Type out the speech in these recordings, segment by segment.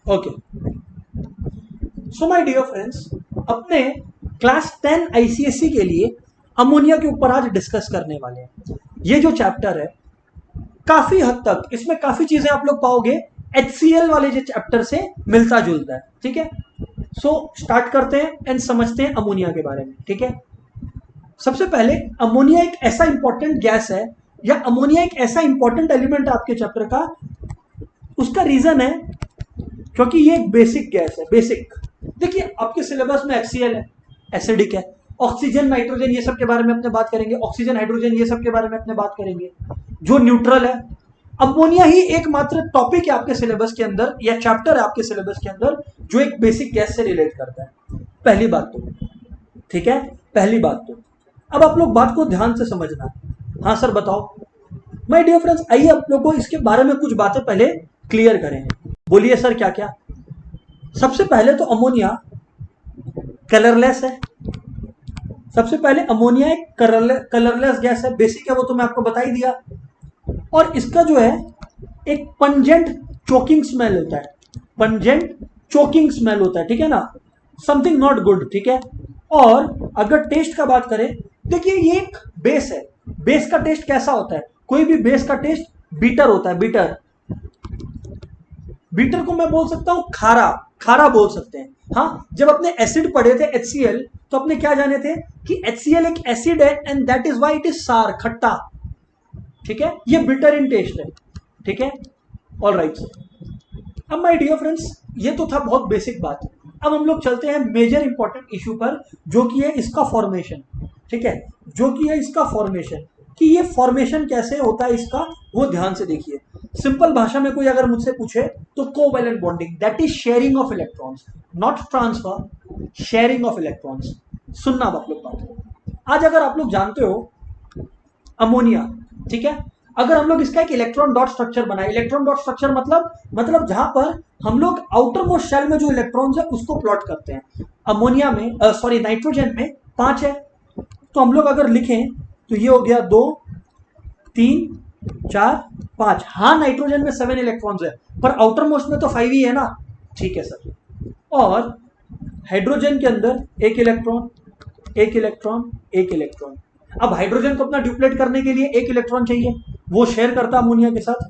Okay, so my dear friends, अपने class 10 ICSC के लिए अमोनिया के ऊपर आज डिस्कस करने वाले हैं। ये जो चैप्टर है काफी हद तक इसमें काफी चीजें आप लोग पाओगे HCl वाले जो चैप्टर से मिलता जुलता है। ठीक है, सो स्टार्ट करते हैं एंड समझते हैं अमोनिया के बारे में। ठीक है, सबसे पहले अमोनिया एक ऐसा इंपॉर्टेंट गैस है या अमोनिया एक ऐसा इंपॉर्टेंट एलिमेंट है आपके चैप्टर का। उसका रीजन है क्योंकि ये एक बेसिक गैस है। बेसिक देखिए, आपके सिलेबस में HCl है, एसिडिक है, ऑक्सीजन नाइट्रोजन ये सब के बारे में अपने बात करेंगे, ऑक्सीजन हाइड्रोजन ये सब के बारे में अपने बात करेंगे, जो न्यूट्रल है। अमोनिया ही एकमात्र टॉपिक है आपके सिलेबस के अंदर या चैप्टर है आपके सिलेबस के अंदर जो एक बेसिक गैस से रिलेट करता है। पहली बात तो ठीक है, पहली बात तो अब आप लोग बात को ध्यान से समझना। हाँ सर बताओ। माय डियर फ्रेंड्स, आइए आप लोग को इसके बारे में कुछ बातें पहले क्लियर करेंगे। बोलिए सर क्या क्या। सबसे पहले तो अमोनिया कलरलेस है। सबसे पहले अमोनिया एक कलरलेस गैस है, बेसिक है, वो तो मैं आपको बता ही दिया। और इसका जो है एक पंजेंट चोकिंग स्मेल होता है, पंजेंट चोकिंग स्मेल होता है। ठीक है ना, समथिंग नॉट गुड। ठीक है, और अगर टेस्ट का बात करें, देखिए ये एक बेस है। बेस का टेस्ट कैसा होता है? कोई भी बेस का टेस्ट बीटर होता है। बीटर, बीटर को मैं बोल सकता हूं खारा, खारा बोल सकते हैं। हाँ, जब अपने एसिड पढ़े थे HCl तो अपने क्या जाने थे कि HCl एक एसिड है and that is why it is सार, खट्टा। ठीक है, ये बिटर इन टेस्ट है। ठीक है, ऑल राइट। अब माय डियर फ्रेंड्स, ये तो था बहुत बेसिक बात। अब हम लोग चलते हैं मेजर इंपॉर्टेंट इश्यू पर, जो कि है इसका फॉर्मेशन। ठीक है, जो कि है इसका फॉर्मेशन, कि ये फॉर्मेशन कैसे होता है इसका, वो ध्यान से देखिए। सिंपल भाषा में कोई अगर मुझसे पूछे तो covalent bonding, that is sharing of electrons, not transfer, sharing of electrons. सुनना आप लोग बात। आज अगर आप लोग जानते हो अमोनिया, ठीक है, अगर हम लोग इसका एक इलेक्ट्रॉन डॉट स्ट्रक्चर बनाए, इलेक्ट्रॉन डॉट स्ट्रक्चर मतलब जहां पर हम लोग आउटर मोस्ट शेल में जो इलेक्ट्रॉन्स है उसको प्लॉट करते हैं। अमोनिया में सॉरी नाइट्रोजन में 5 है, तो हम लोग अगर लिखें तो ये हो गया 2 3 4 5। हाँ, नाइट्रोजन में 7 इलेक्ट्रॉन्स है, पर आउटर मोस्ट में तो 5 ही है ना। ठीक है सर। और हाइड्रोजन के अंदर एक इलेक्ट्रॉन, एक इलेक्ट्रॉन, एक इलेक्ट्रॉन। अब हाइड्रोजन को अपना ड्यूप्लेट करने के लिए एक इलेक्ट्रॉन चाहिए, वो शेयर करता अमोनिया के साथ।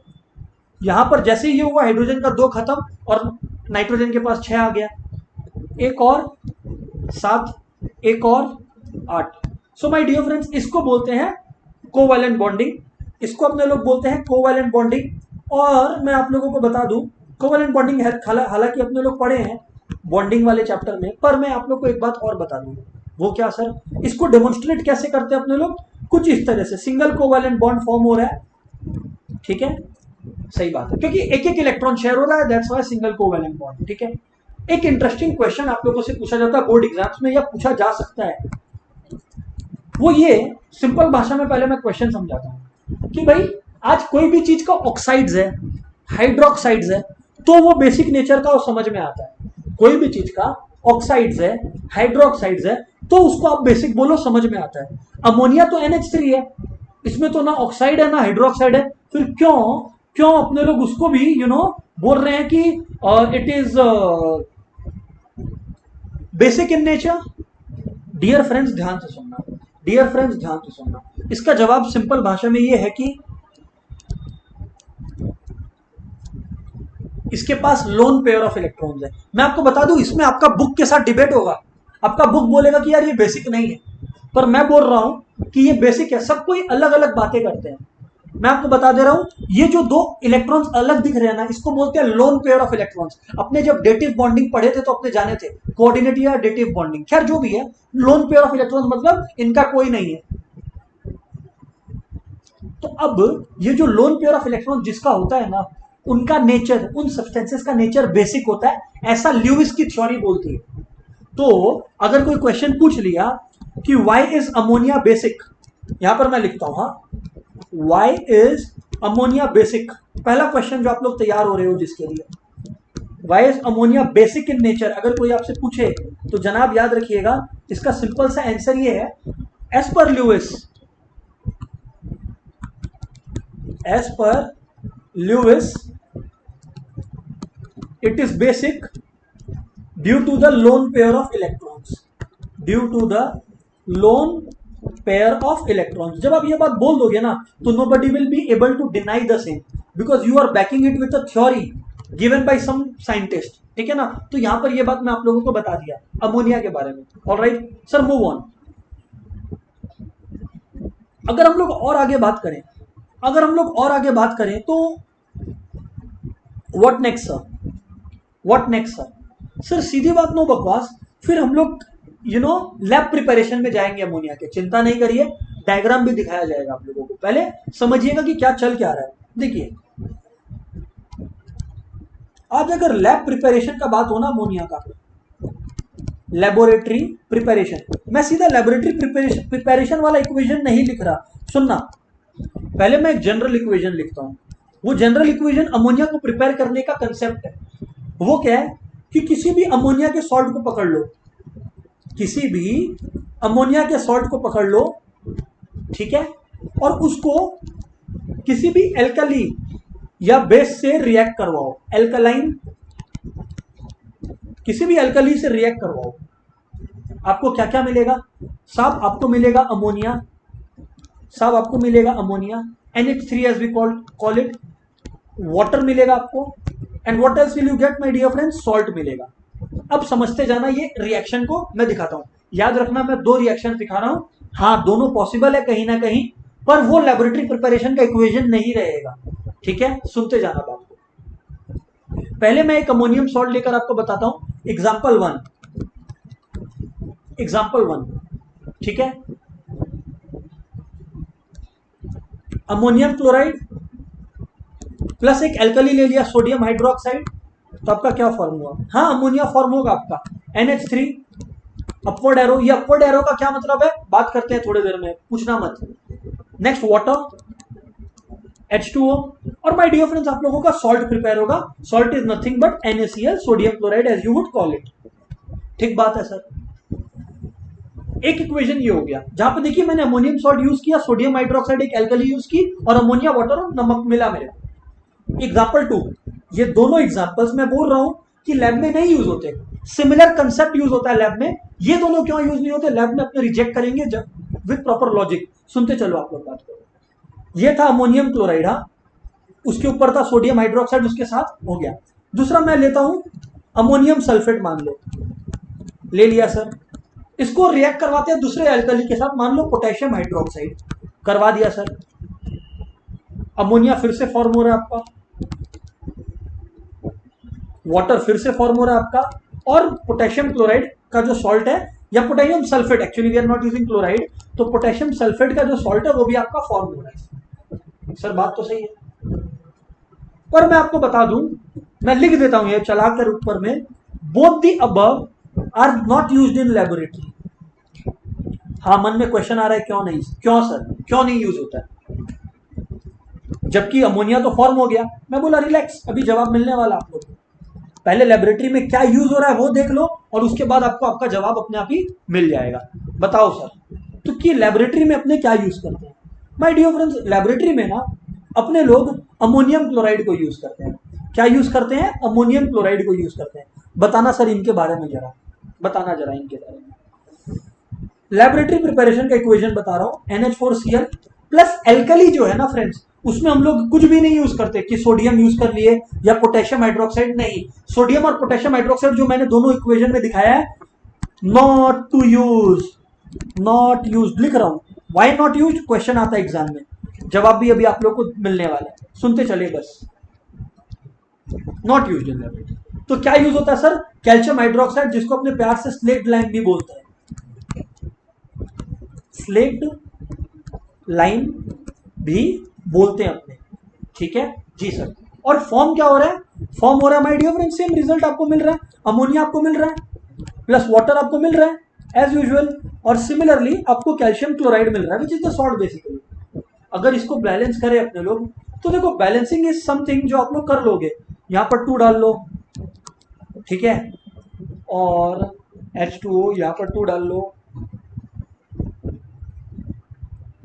यहां पर जैसे ही ये हुआ, हाइड्रोजन का 2 खत्म और नाइट्रोजन के पास 6 आ गया। एक और 7, एक और 8। सो माय डियर फ्रेंड्स, इसको बोलते हैं कोवैलेंट बॉन्डिंग। इसको अपने लोग बोलते हैं कोवैलेंट बॉन्डिंग। और मैं आप लोगों को बता दूं, कोवैलेंट बॉन्डिंग हालांकि अपने लोग पढ़े हैं बॉन्डिंग वाले चैप्टर में, पर मैं आप लोग को एक बात और बता दूं। वो क्या सर? इसको डेमोन्स्ट्रेट कैसे करते हैं अपने लोग? कुछ इस तरह से, सिंगल कोवैलेंट बॉन्ड फॉर्म हो रहा है। ठीक है, सही बात है, क्योंकि एक एक इलेक्ट्रॉन शेयर हो रहा है, that's why single covalent bond. ठीक है, एक इंटरेस्टिंग क्वेश्चन आप लोगों से पूछा जाता है बोर्ड एग्जाम्स में, या पूछा जा सकता है। वो ये सिंपल भाषा में पहले मैं क्वेश्चन समझाता हूं कि भाई आज कोई भी चीज का ऑक्साइड्स है, हाइड्रोक्साइड्स है, तो वो बेसिक नेचर का वो समझ में आता है। कोई भी चीज का ऑक्साइड्स है, हाइड्रोक्साइड्स है, तो उसको आप बेसिक बोलो, समझ में आता है। अमोनिया तो NH3 है, इसमें तो ना ऑक्साइड है ना हाइड्रोक्साइड है, फिर क्यों क्यों अपने लोग उसको भी बोल रहे हैं कि it is basic in nature. Dear friends ध्यान से सुनना, डियर फ्रेंड्स ध्यान से सुनना। इसका जवाब सिंपल भाषा में ये है कि इसके पास लोन पेयर ऑफ इलेक्ट्रॉन्स है। मैं आपको बता दूं, इसमें आपका बुक के साथ डिबेट होगा। आपका बुक बोलेगा कि यार ये बेसिक नहीं है, पर मैं बोल रहा हूं कि ये बेसिक है। सब कोई अलग अलग बातें करते हैं। मैं आपको बता दे रहा हूं, ये जो 2 इलेक्ट्रॉन्स अलग दिख रहे हैं ना, इसको बोलते हैं लोन पेयर ऑफ इलेक्ट्रॉन्स। अपने जब डेटिव बॉन्डिंग पढ़े थे तो अपने जाने थे कोऑर्डिनेट या डेटिव बॉन्डिंग, खैर जो भी है, लोन पेयर ऑफ इलेक्ट्रॉन्स मतलब इनका कोई नहीं है। तो अब ये जो लोन पेयर ऑफ इलेक्ट्रॉन जिसका होता है ना, उनका नेचर, उन सब्सटेंसेस का नेचर बेसिक होता है, ऐसा ल्यूइस की थ्योरी बोलती है। तो अगर कोई क्वेश्चन पूछ लिया कि व्हाई इज अमोनिया बेसिक, यहां पर मैं लिखता हूं, हाँ, व्हाई इज अमोनिया बेसिक, पहला क्वेश्चन जो आप लोग तैयार हो रहे हो जिसके लिए, why is ammonia basic in nature, अगर कोई आपसे पूछे तो जनाब याद रखिएगा, इसका सिंपल सा आंसर ये है, as per Lewis, as per Lewis it is basic due to the lone pair of electrons, due to the lone pair of electrons. जब आप ये बात बोल दोगे ना तो nobody will be able to deny the same, because you are backing it with a theory given by some scientist, ठीक है ना। तो यहां पर ये बात मैं आप लोगों को बता दिया अमोनिया के बारे में। Alright sir, move on. अगर हम लोग और आगे बात करें, अगर हम लोग और आगे बात करें तो what next sir, what next sir? Sir सीधी बात, नो बकवास, फिर हम लोग लैब प्रिपरेशन में जाएंगे अमोनिया के। चिंता नहीं करिए, डायग्राम भी दिखाया जाएगा आप लोगों को। पहले समझिएगा कि क्या चल क्या रहा है। देखिए, आज अगर लैब प्रिपरेशन का बात हो ना अमोनिया का, लेबोरेटरी प्रिपरेशन, मैं सीधा लेबोरेटरी प्रिपरेशन वाला इक्वेशन नहीं लिख रहा, सुनना। पहले मैं एक जनरल इक्वेशन लिखता हूं। वो जनरल इक्वेशन अमोनिया को प्रिपेयर करने का कंसेप्ट है। वो क्या है कि किसी भी अमोनिया के सॉल्ट को पकड़ लो, किसी भी अमोनिया के सॉल्ट को पकड़ लो, ठीक है, और उसको किसी भी एल्कली या बेस से रिएक्ट करवाओ, एल्कलाइन, किसी भी एल्कली से रिएक्ट करवाओ। आपको क्या क्या मिलेगा साहब? आपको मिलेगा अमोनिया, साहब आपको मिलेगा ammonia, NH3 as we call it, water मिलेगा आपको, and what else will you get my dear friends? Salt मिलेगा। अब समझते जाना ये रिएक्शन को, मैं दिखाता हूं। याद रखना मैं दो रिएक्शन दिखा रहा हूं, हाँ दोनों पॉसिबल है कहीं ना कहीं, पर वो लेबोरेटरी प्रिपरेशन का इक्वेशन नहीं रहेगा, ठीक है। सुनते जाना बात को। पहले मैं एक अमोनियम सॉल्ट लेकर आपको बताता हूं, एग्जाम्पल वन, एग्जाम्पल वन, ठीक है। अमोनियम क्लोराइड प्लस एक एल्कली ले लिया, सोडियम हाइड्रोक्साइड, तो आपका क्या फॉर्म हुआ? हाँ अमोनिया फॉर्म होगा आपका, NH3, अपवर्ड एरो। ये अपवर्ड एरो का क्या मतलब है बात करते हैं थोड़ी देर में, पूछना मत। नेक्स्ट वाटर, H2O, और माय डियर फ्रेंड्स आप लोगों का सॉल्ट प्रिपेयर होगा। Salt is nothing but NaCl, sodium chloride as you would call it. ठीक बात है सर। एक इक्वेशन ये हो गया जहां पे देखिए मैंने अमोनियम सॉल्ट यूज किया, सोडियम हाइड्रोक्साइड एक एल्कली यूज की, और अमोनिया वाटर और नमक मिला मेरे को। एग्जाम्पल टू, ये दोनों एग्जाम्पल्स मैं बोल रहा हूं कि लैब में नहीं यूज होते, सिमिलर कंसेप्ट यूज होता है लैब में। ये दोनों क्यों यूज नहीं होते लैब में? अपने रिजेक्ट करेंगे विद प्रॉपर लॉजिक। सुनते चलो आप लोग बात करो। ये था अमोनियम क्लोराइड, हाँ, उसके ऊपर था सोडियम हाइड्रोक्साइड, उसके साथ हो गया। दूसरा मैं लेता हूं अमोनियम सल्फेट, मान लो, ले लिया सर। इसको रिएक्ट करवाते हैं दूसरे एल्कली के साथ, मान लो पोटेशियम हाइड्रोक्साइड, करवा दिया सर। अमोनिया फिर से फॉर्म हो रहा है आपका, वाटर फिर से फॉर्म हो रहा है आपका, और पोटेशियम क्लोराइड का जो सॉल्ट है, या potassium sulphate, actually we are not using chloride, तो पोटेशियम सल्फेट का जो सॉल्ट है वो भी आपका फॉर्म हो रहा है। सर बात तो सही है, पर मैं आपको बता दूं, मैं लिख देता हूं ये चला कर ऊपर में, both the above are not used in laboratory. हाँ, मन में क्वेश्चन आ रहा है क्यों नहीं, क्यों सर, क्यों नहीं यूज होता है? जबकि अमोनिया तो फॉर्म हो गया। मैं बोला रिलैक्स, अभी जवाब मिलने वाला आप लोग। पहले लेबोरेटरी में क्या यूज हो रहा है वो देख लो, और उसके बाद आपको आपका जवाब अपने आप ही मिल जाएगा। बताओ सर, तो कि लेबोरेटरी में अपने क्या यूज करते हैं? माय डियर फ्रेंड्स, लेबोरेटरी में ना अपने लोग अमोनियम क्लोराइड को यूज करते हैं। क्या यूज करते हैं? अमोनियम क्लोराइड को यूज करते हैं। बताना सर इनके बारे में जरा, बताना जरा इनके बारे में। लेबोरेटरी प्रिपरेशन का इक्वेशन बता रहा हूं, NH4Cl प्लस एल्कली जो है ना फ्रेंड्स, उसमें हम लोग कुछ भी नहीं यूज करते कि सोडियम यूज कर लिए या पोटेशियम हाइड्रोक्साइड, नहीं। सोडियम और पोटेशियम हाइड्रोक्साइड जो मैंने दोनों इक्वेशन में दिखाया है, not to use, not use लिख रहा हूं। Why not use? क्वेश्चन आता है एग्जाम में, जवाब भी अभी आप लोग को मिलने वाला है, सुनते चले बस। Not use in laboratory. तो क्या यूज होता है सर? कैल्शियम हाइड्रोक्साइड, जिसको अपने प्यार से स्लेक्ट लाइम भी बोलते हैं, स्लेक्ट लाइम भी बोलते हैं अपने, ठीक है जी सर। और फॉर्म क्या हो रहा है? फॉर्म हो रहा है my dear friend, same result आपको मिल रहा है, अमोनिया आपको मिल रहा है प्लस वाटर आपको मिल रहा है एज यूजुअल, और सिमिलरली आपको कैल्शियम क्लोराइड मिल रहा है which is the salt basically. अगर इसको बैलेंस करें अपने लोग, तो देखो बैलेंसिंग इज समथिंग जो आप लोग कर लोगे। यहां पर 2 डाल लो, ठीक है, और H2O यहां पर 2 डाल लो।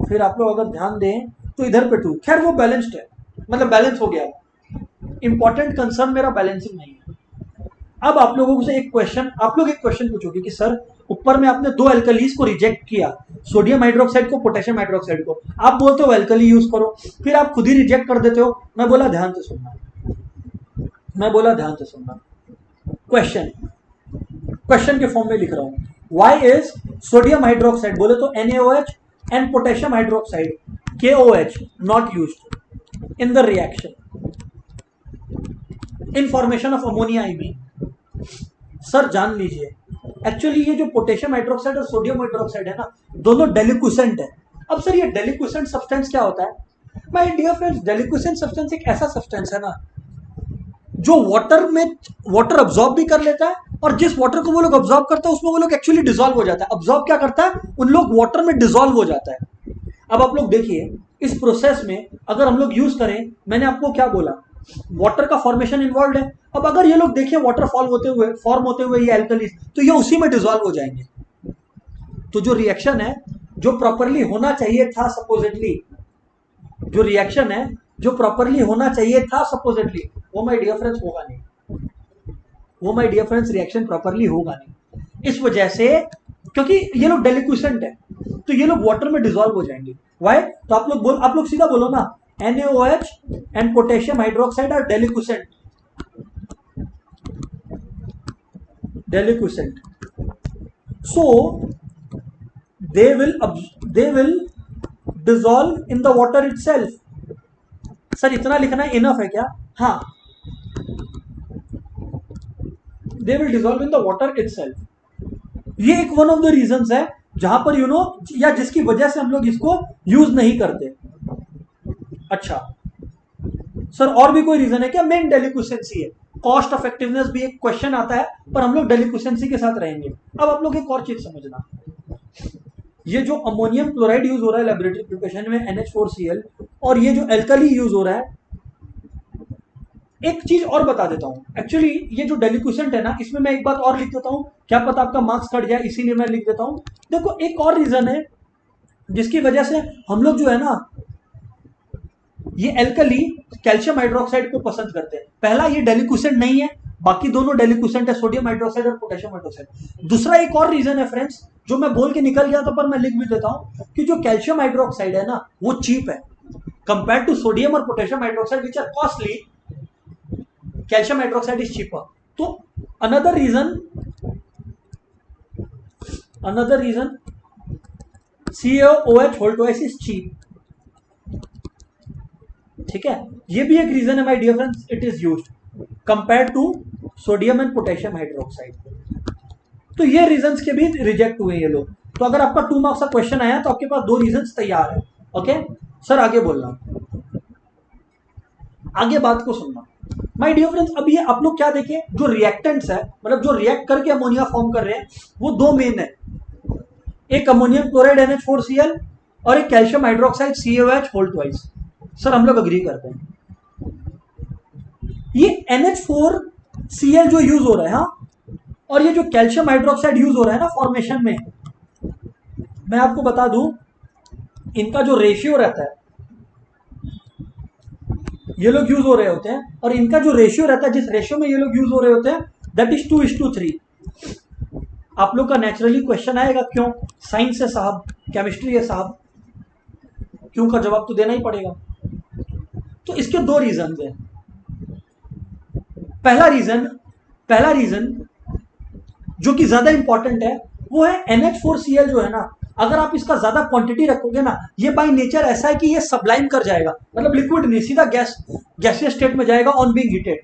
फिर आप लोग अगर ध्यान दें तो इधर पे 2, खैर वो बैलेंस्ड है, मतलब बैलेंस हो गया। इंपॉर्टेंट कंसर्न मेरा बैलेंसिंग नहीं है, अब आप लोगों से एक क्वेश्चन, आप लोग एक क्वेश्चन पूछोगे कि सर ऊपर में आपने दो एल्कलीज को रिजेक्ट किया, सोडियम हाइड्रोक्साइड को, पोटेशियम हाइड्रोक्साइड को, आप बोलते हो एल्कली यूज करो, फिर आप खुद ही रिजेक्ट कर देते हो। मैं बोला ध्यान से सुनना, मैं बोला ध्यान से सुनना, क्वेश्चन क्वेश्चन के फॉर्म में लिख रहा हूं। वाई इज सोडियम हाइड्रोक्साइड बोले तो NaOH and potassium hydroxide KOH not used in the reaction in formation of ammonia I mean. Sir जान लीजिए, एक्चुअली ये जो पोटेशियम हाइड्रोक्साइड और सोडियम हाइड्रोक्साइड है ना, दोनों डेलिक्विसेंट है। अब सर ये डेलिक्विसेंट सब्सटेंस क्या होता है? माय डियर फ्रेंड्स, डेलिक्विसेंट सब्सटेंस एक ऐसा सब्सटेंस है ना जो वाटर अब्सॉर्ब भी कर लेता है, और जिस वाटर को वो लोग अब्सॉर्ब करता है उसमें वो लोग एक्चुअली डिसॉल्व हो जाता है। अब्सॉर्ब क्या करता है? उन लोग वाटर में डिसॉल्व हो जाता है। अब आप लोग देखिए इस प्रोसेस में अगर हम लोग यूज करें, मैंने आपको क्या बोला, वाटर का फॉर्मेशन इन्वॉल्व है। अब अगर ये लोग देखिए वाटर फॉर्म होते हुए ये एल्कलीज, तो ये उसी में डिसॉल्व हो जाएंगे। तो जो रिएक्शन है जो प्रॉपरली होना चाहिए था सपोजिटली, जो रिएक्शन है जो प्रॉपरली होना चाहिए था सपोजिटली, वो माय डियर फ्रेंड्स होगा नहीं, वो my dear friends reaction properly होगा नहीं। इस वजह से क्योंकि ये लोग डेलिक्विसेंट है तो ये लोग वाटर में डिसॉल्व हो जाएंगे। वाई? तो आप लोग सीधा बोलो ना, NaOH and potassium hydroxide are deliquescent. So they will dissolve in the water itself. Sir इतना लिखना इनफ है क्या? हाँ, they will dissolve in the water itself. ये एक वन ऑफ द रीजंस है जहां पर या जिसकी वजह से हम लोग इसको यूज नहीं करते। अच्छा सर और भी कोई रीजन है क्या? मेन डेलिक्विसेंसी है। कॉस्ट इफेक्टिवनेस भी एक क्वेश्चन आता है, पर हम लोग डेलिक्विसेंसी के साथ रहेंगे। अब आप लोग एक और चीज समझना, ये जो अमोनियम क्लोराइड यूज हो रहा है लेबोरेटरी प्रिपरेशन में NH4Cl, और ये जो एल्कली यूज हो रहा है, एक चीज और बता देता हूं। एक्चुअली ये जो डेलिक्विसेंट है ना, इसमें मैं एक बात और लिख देता हूं, क्या पता आपका मार्क्स कट जाए, इसीलिए मैं लिख देता हूं। देखो एक और रीजन है जिसकी वजह से हम लोग जो है ना ये एल्कली कैल्शियम हाइड्रोक्साइड को पसंद करते हैं। पहला, ये डेलिक्विसेंट नहीं है, बाकी दोनों डेलिक्विसेंट है, सोडियम हाइड्रोक्साइड और पोटेशियम हाइड्रोक्साइड। दूसरा एक और रीजन है फ्रेंड्स, जो मैं बोल के निकल गया था पर मैं लिख भी देता हूं, कि जो कैल्शियम हाइड्रोक्साइड है ना वो चीप है कंपेयर टू सोडियम और potassium hydroxide which are costly. Calcium hydroxide is cheaper. तो another reason CaOH whole twice is cheap। ठीक है, ये भी एक रीजन है my dear friends, it is used compare to sodium and potassium hydroxide. तो ये रीजंस के भी रिजेक्ट हुए ये लोग। तो अगर आपका 2 मार्क्स का क्वेश्चन आया तो आपके पास 2 रीजंस तैयार है। ओके सर, आगे बोलना, आगे बात को सुनना माय डियर फ्रेंड्स। अब ये आप लोग क्या देखें, जो रिएक्टेंट्स है, मतलब जो रिएक्ट करके अमोनिया फॉर्म कर रहे हैं, वो 2 मेन है। एक अमोनियम क्लोराइड NH4Cl और एक calcium hydroxide CaOH whole twice। Sir हम लोग अग्री करते हैं, ये NH4Cl जो यूज हो रहा है, हाँ, और ये जो कैल्शियम हाइड्रोक्साइड यूज हो रहा है ना फॉर्मेशन में, मैं आपको बता दूं इनका जो रेशियो रहता है, ये लोग यूज हो रहे होते हैं, और इनका जो रेशियो रहता है, जिस रेशियो में ये लोग यूज हो रहे होते हैं, दैट इज 2:3। आप लोग का नेचुरली क्वेश्चन आएगा, क्यों? साइंस है साहब, केमिस्ट्री है साहब, क्यों का जवाब तो देना ही पड़ेगा। तो इसके 2 रीजन हैं। पहला रीजन जो कि ज्यादा इंपॉर्टेंट है, वो है NH4Cl जो है ना, अगर आप इसका ज्यादा क्वांटिटी रखोगे ना, ये बाय नेचर ऐसा है कि ये सबलाइम कर जाएगा, मतलब लिक्विड नहीं, सीधा गैसियस स्टेट में जाएगा ऑन बीइंग हीटेड,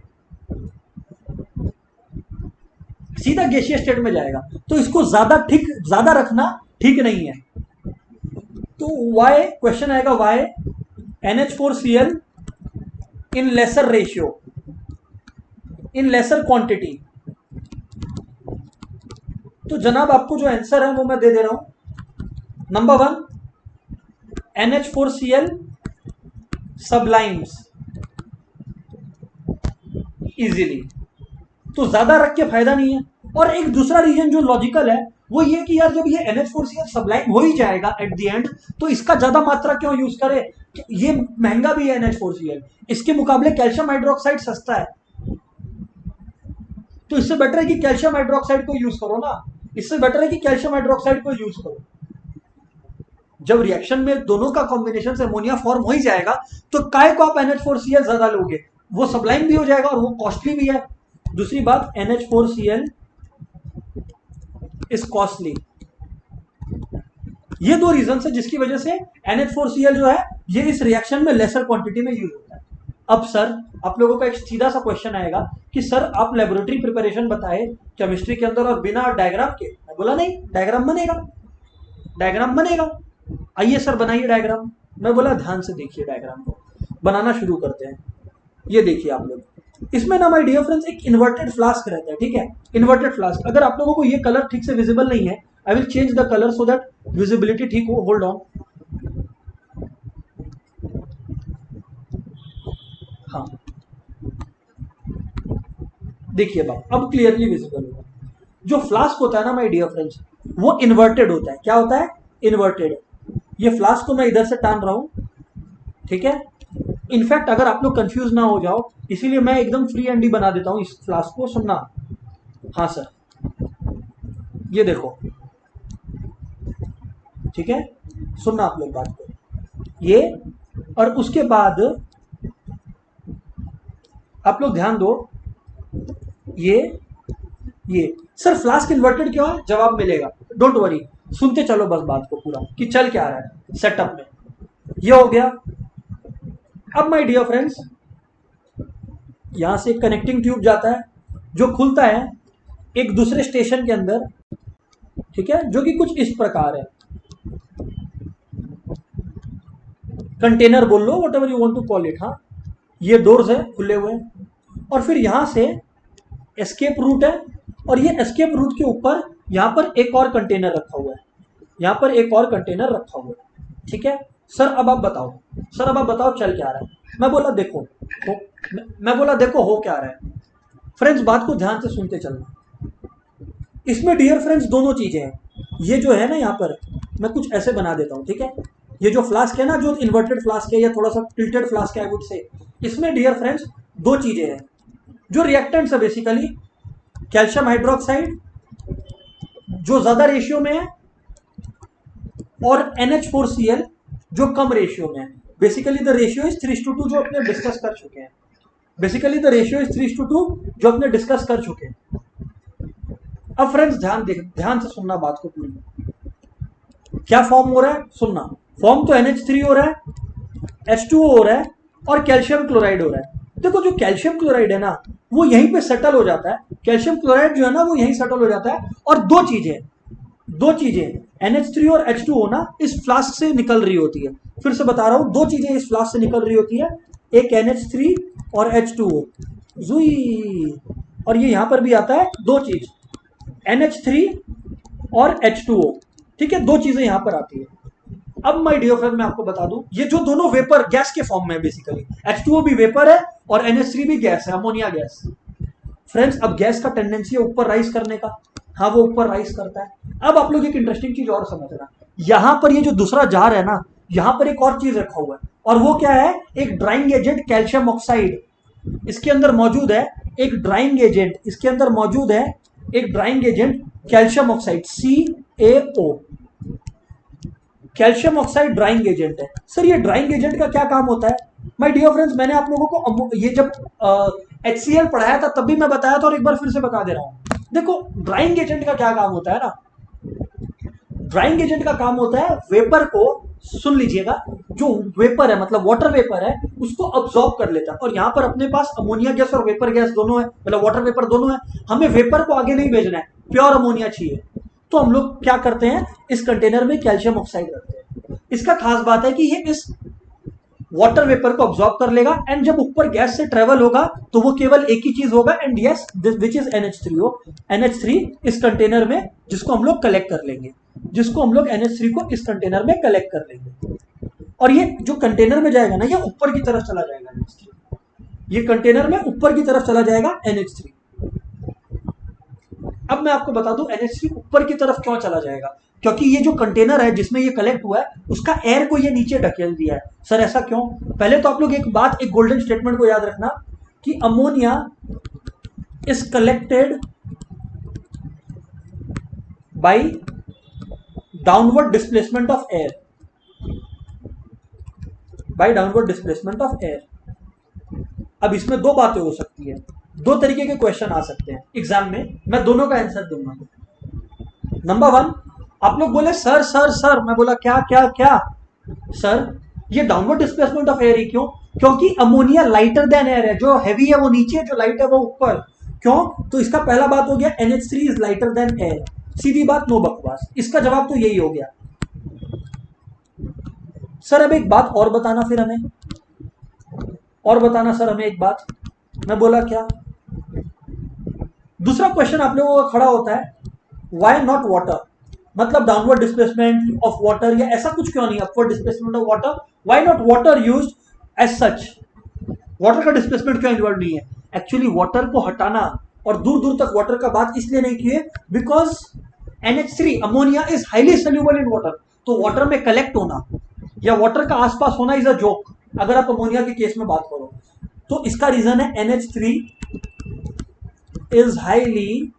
सीधा गैसियस स्टेट में जाएगा। तो इसको ज्यादा रखना ठीक नहीं है। तो वाई क्वेश्चन आएगा, why NH4Cl in lesser ratio, in lesser quantity. तो जनाब आपको जो आंसर है वो मैं दे रहा हूं। नंबर 1, NH4Cl सबलाइम्स इजीली, तो ज्यादा रख के फायदा नहीं है। और एक दूसरा रीजन जो लॉजिकल है वो ये कि यार जब ये NH4Cl सबलाइम हो ही जाएगा एट द एंड, तो इसका ज्यादा मात्रा क्यों यूज करे? ये महंगा भी है NH4Cl, इसके मुकाबले कैल्शियम हाइड्रोक्साइड सस्ता है। तो इससे बेटर है कि कैल्शियम हाइड्रोक्साइड को यूज करो ना, इससे बेटर है कि कैल्शियम हाइड्रोक्साइड को यूज करो। जब रिएक्शन में दोनों का कॉम्बिनेशन से अमोनिया फॉर्म हो ही जाएगा तो काय को आप NH4Cl ज्यादा लोगे, वो सब्लाइम भी हो जाएगा और वो कॉस्टली भी है। दूसरी बात, NH4Cl इज कॉस्टली। ये दो रीजन है जिसकी वजह से NH4Cl जो है ये इस रिएक्शन में लेसर क्वांटिटी में यूज होता है। अब सर आप लोगों का एक सीधा सा क्वेश्चन आएगा कि सर आप लेबोरेटरी प्रिपरेशन बताए केमिस्ट्री के अंदर और बिना डायग्राम के। मैं बोला नहीं, डायग्राम बनेगा, डायग्राम बनेगा। आइए सर बनाइए डायग्राम। मैं बोला ध्यान से देखिए, डायग्राम को बनाना शुरू करते हैं। ये देखिए आप लोग, इसमें ना माय डियर फ्रेंड्स एक इन्वर्टेड फ्लास्क रहता है, ठीक है, इन्वर्टेड फ्लास्क। अगर आप लोगों को ये कलर ठीक से विजिबल नहीं है, I will change the colour so that visibility ठीक हो। Hold on. हाँ देखिए बात अब क्लियरली विजिबल होगा। जो फ्लास्क होता है ना माय डियर फ्रेंड्स, वो इन्वर्टेड होता है। क्या होता है? इन्वर्टेड। ये फ्लास्क को मैं इधर से टान रहा हूं, ठीक है। इनफैक्ट अगर आप लोग कंफ्यूज ना हो जाओ, इसीलिए मैं एकदम फ्री एंड बना देता हूं इस फ्लास्क को। सुनना, हाँ सर, ये देखो, ठीक है, सुनना आप लोग बात को। ये और उसके बाद आप लोग ध्यान दो, ये सर फ्लास्क इन्वर्टेड क्यों है? जवाब मिलेगा, डोंट वरी, सुनते चलो बस बात को पूरा कि चल क्या रहा है सेटअप में। ये हो गया। अब माय डियर फ्रेंड्स, यहां से एक कनेक्टिंग ट्यूब जाता है जो खुलता है एक दूसरे स्टेशन के अंदर, ठीक है, जो कि कुछ इस प्रकार है। कंटेनर बोल लो, whatever you want to call it. हाँ, ये डोर्स है खुले हुए हैं, और फिर यहां से एस्केप रूट है, और ये एस्केप रूट के ऊपर यहां पर एक और कंटेनर रखा हुआ है, यहां पर एक और कंटेनर रखा हुआ है, ठीक है। सर अब आप बताओ, सर अब आप बताओ चल क्या रहा है? मैं बोला देखो मैं बोला देखो हो क्या रहा है। फ्रेंड्स बात को ध्यान से सुनते चलना। इसमें डियर फ्रेंड्स दोनों चीजें हैं। ये जो है ना, यहाँ पर मैं कुछ ऐसे बना देता हूँ, ठीक है। ये जो फ्लास्क है ना, जो इन्वर्टेड फ्लास्क है या थोड़ा सा टिल्टेड फ्लास्क है आई वुड से, इसमें डियर फ्रेंड्स दो चीजें हैं जो रिएक्टेंट्स है बेसिकली। कैल्शियम हाइड्रोक्साइड जो ज्यादा रेशियो में है, और NH4Cl जो कम रेशियो में है। बेसिकली द रेशियो इज 3:2 जो अपने डिस्कस कर चुके हैं। बेसिकली द रेशियो इज 3:2 जो अपने डिस्कस कर चुके हैं। अब फ्रेंड्स ध्यान से सुनना बात को पूरी। क्या फॉर्म हो रहा है? सुनना, फॉर्म तो NH3 हो रहा है, H2O हो रहा है, और कैल्शियम क्लोराइड हो रहा है। देखो जो कैल्शियम क्लोराइड है ना, वो यहीं पे सेटल हो जाता है। कैल्शियम क्लोराइड जो है ना, वो यहीं सेटल हो जाता है। और दो चीजें NH3 और H2O ना इस फ्लास्क से निकल रही होती है। फिर से बता रहा हूं, दो चीजें इस फ्लास्क से निकल रही होती है, एक NH3 और H2O जुई। और ये यहां पर भी आता है, दो चीज NH3 और H2O, ठीक है, दो चीजें यहां पर आती है। अब माय डियर फ्रेंड मैं आपको बता दूं, ये जो दोनों वेपर गैस के फॉर्म में है बेसिकली। H2O भी वेपर है और NH3 भी गैस है, अमोनिया गैस। फ्रेंड्स अब गैस का टेंडेंसी है ऊपर राइज करने का, हाँ वो ऊपर राइज करता है। अब आप लोग एक इंटरेस्टिंग चीज और समझना, यहां पर ये जो दूसरा जार है ना, यहां पर एक और चीज रखा हुआ है, और वो क्या है? एक ड्राइंग एजेंट कैल्शियम ऑक्साइड इसके अंदर मौजूद है। एक ड्राइंग एजेंट इसके अंदर मौजूद है, एक drying agent calcium oxide CaO। Calcium oxide drying agent है। सर ये ड्राइंग एजेंट का क्या काम होता है? माय डियर फ्रेंड्स मैंने आप लोगों को ये जब HCl पढ़ाया था तब भी मैं बताया था, और एक बार फिर से बता दे रहा हूं। देखो ड्राइंग एजेंट का क्या काम होता है ना, ड्राइंग एजेंट का काम होता है वेपर को, सुन लीजिएगा, जो वेपर है मतलब वाटर वेपर है उसको अब्सॉर्ब कर लेता है। और यहां पर अपने पास अमोनिया गैस और वेपर गैस दोनों है, मतलब वाटर वेपर दोनों है। हमें वेपर को आगे नहीं भेजना है, प्योर अमोनिया चाहिए। तो हम लोग क्या करते हैं, इस कंटेनर में कैल्शियम ऑक्साइड रखते हैं। इसका खास बात है कि ये इस वाटर वेपर को अब्सॉर्ब कर लेगा, एंड जब ऊपर गैस से ट्रेवल होगा तो वो केवल एक ही चीज होगा, and yes which is NH3O। NH3 इस कंटेनर में जिसको हम लोग कलेक्ट कर लेंगे, जिसको हम लोग NH3 को इस कंटेनर में कलेक्ट कर लेंगे। और ये जो कंटेनर में जाएगा ना, ये ऊपर की तरफ चला जाएगा NH3, ये कंटेनर में ऊपर की तरफ चला जाएगा NH3। अब मैं आपको बता दूं NH3 ऊपर की तरफ क्यों चला जाएगा, क्योंकि ये जो कंटेनर है जिसमें ये कलेक्ट हुआ है उसका एयर को ये नीचे ढकेल दिया है। सर ऐसा क्यों? पहले तो आप लोग एक बात, एक गोल्डन स्टेटमेंट को याद रखना कि ammonia is collected by downward displacement of air, by downward displacement of air। अब इसमें दो बातें हो सकती है, दो तरीके के क्वेश्चन आ सकते हैं एग्जाम में, मैं दोनों का आंसर दूंगा। नंबर वन, आप लोग बोले सर सर सर, मैं बोला क्या क्या क्या सर, ये डाउनवर्ड डिस्प्लेसमेंट ऑफ एयर ही क्यों? क्योंकि अमोनिया लाइटर देन एयर है, जो हैवी है वो नीचे, जो लाइट है वो ऊपर। क्यों? तो इसका पहला बात हो गया NH3 is lighter than air, सीधी बात, नो बकवास। इसका जवाब तो यही हो गया। सर अब एक बात और बताना, फिर हमें और बताना सर हमें एक बात। मैं बोला क्या? दूसरा क्वेश्चन आप लोगों का खड़ा होता है, व्हाई नॉट वाटर, मतलब डाउनवर्ड डिस्प्लेसमेंट ऑफ वाटर या ऐसा कुछ क्यों नहीं, upward displacement of water, why not water used as such, water का डिस्प्लेसमेंट क्यों इन्वॉल्व नहीं है? एक्चुअली वाटर को हटाना और दूर दूर तक वाटर का बात इसलिए नहीं किए because NH3 ammonia is highly soluble in water, तो वाटर में कलेक्ट होना या वाटर का आसपास होना इज अ जोक, अगर आप अमोनिया के केस में बात करो तो। इसका रीजन है NH3 is highly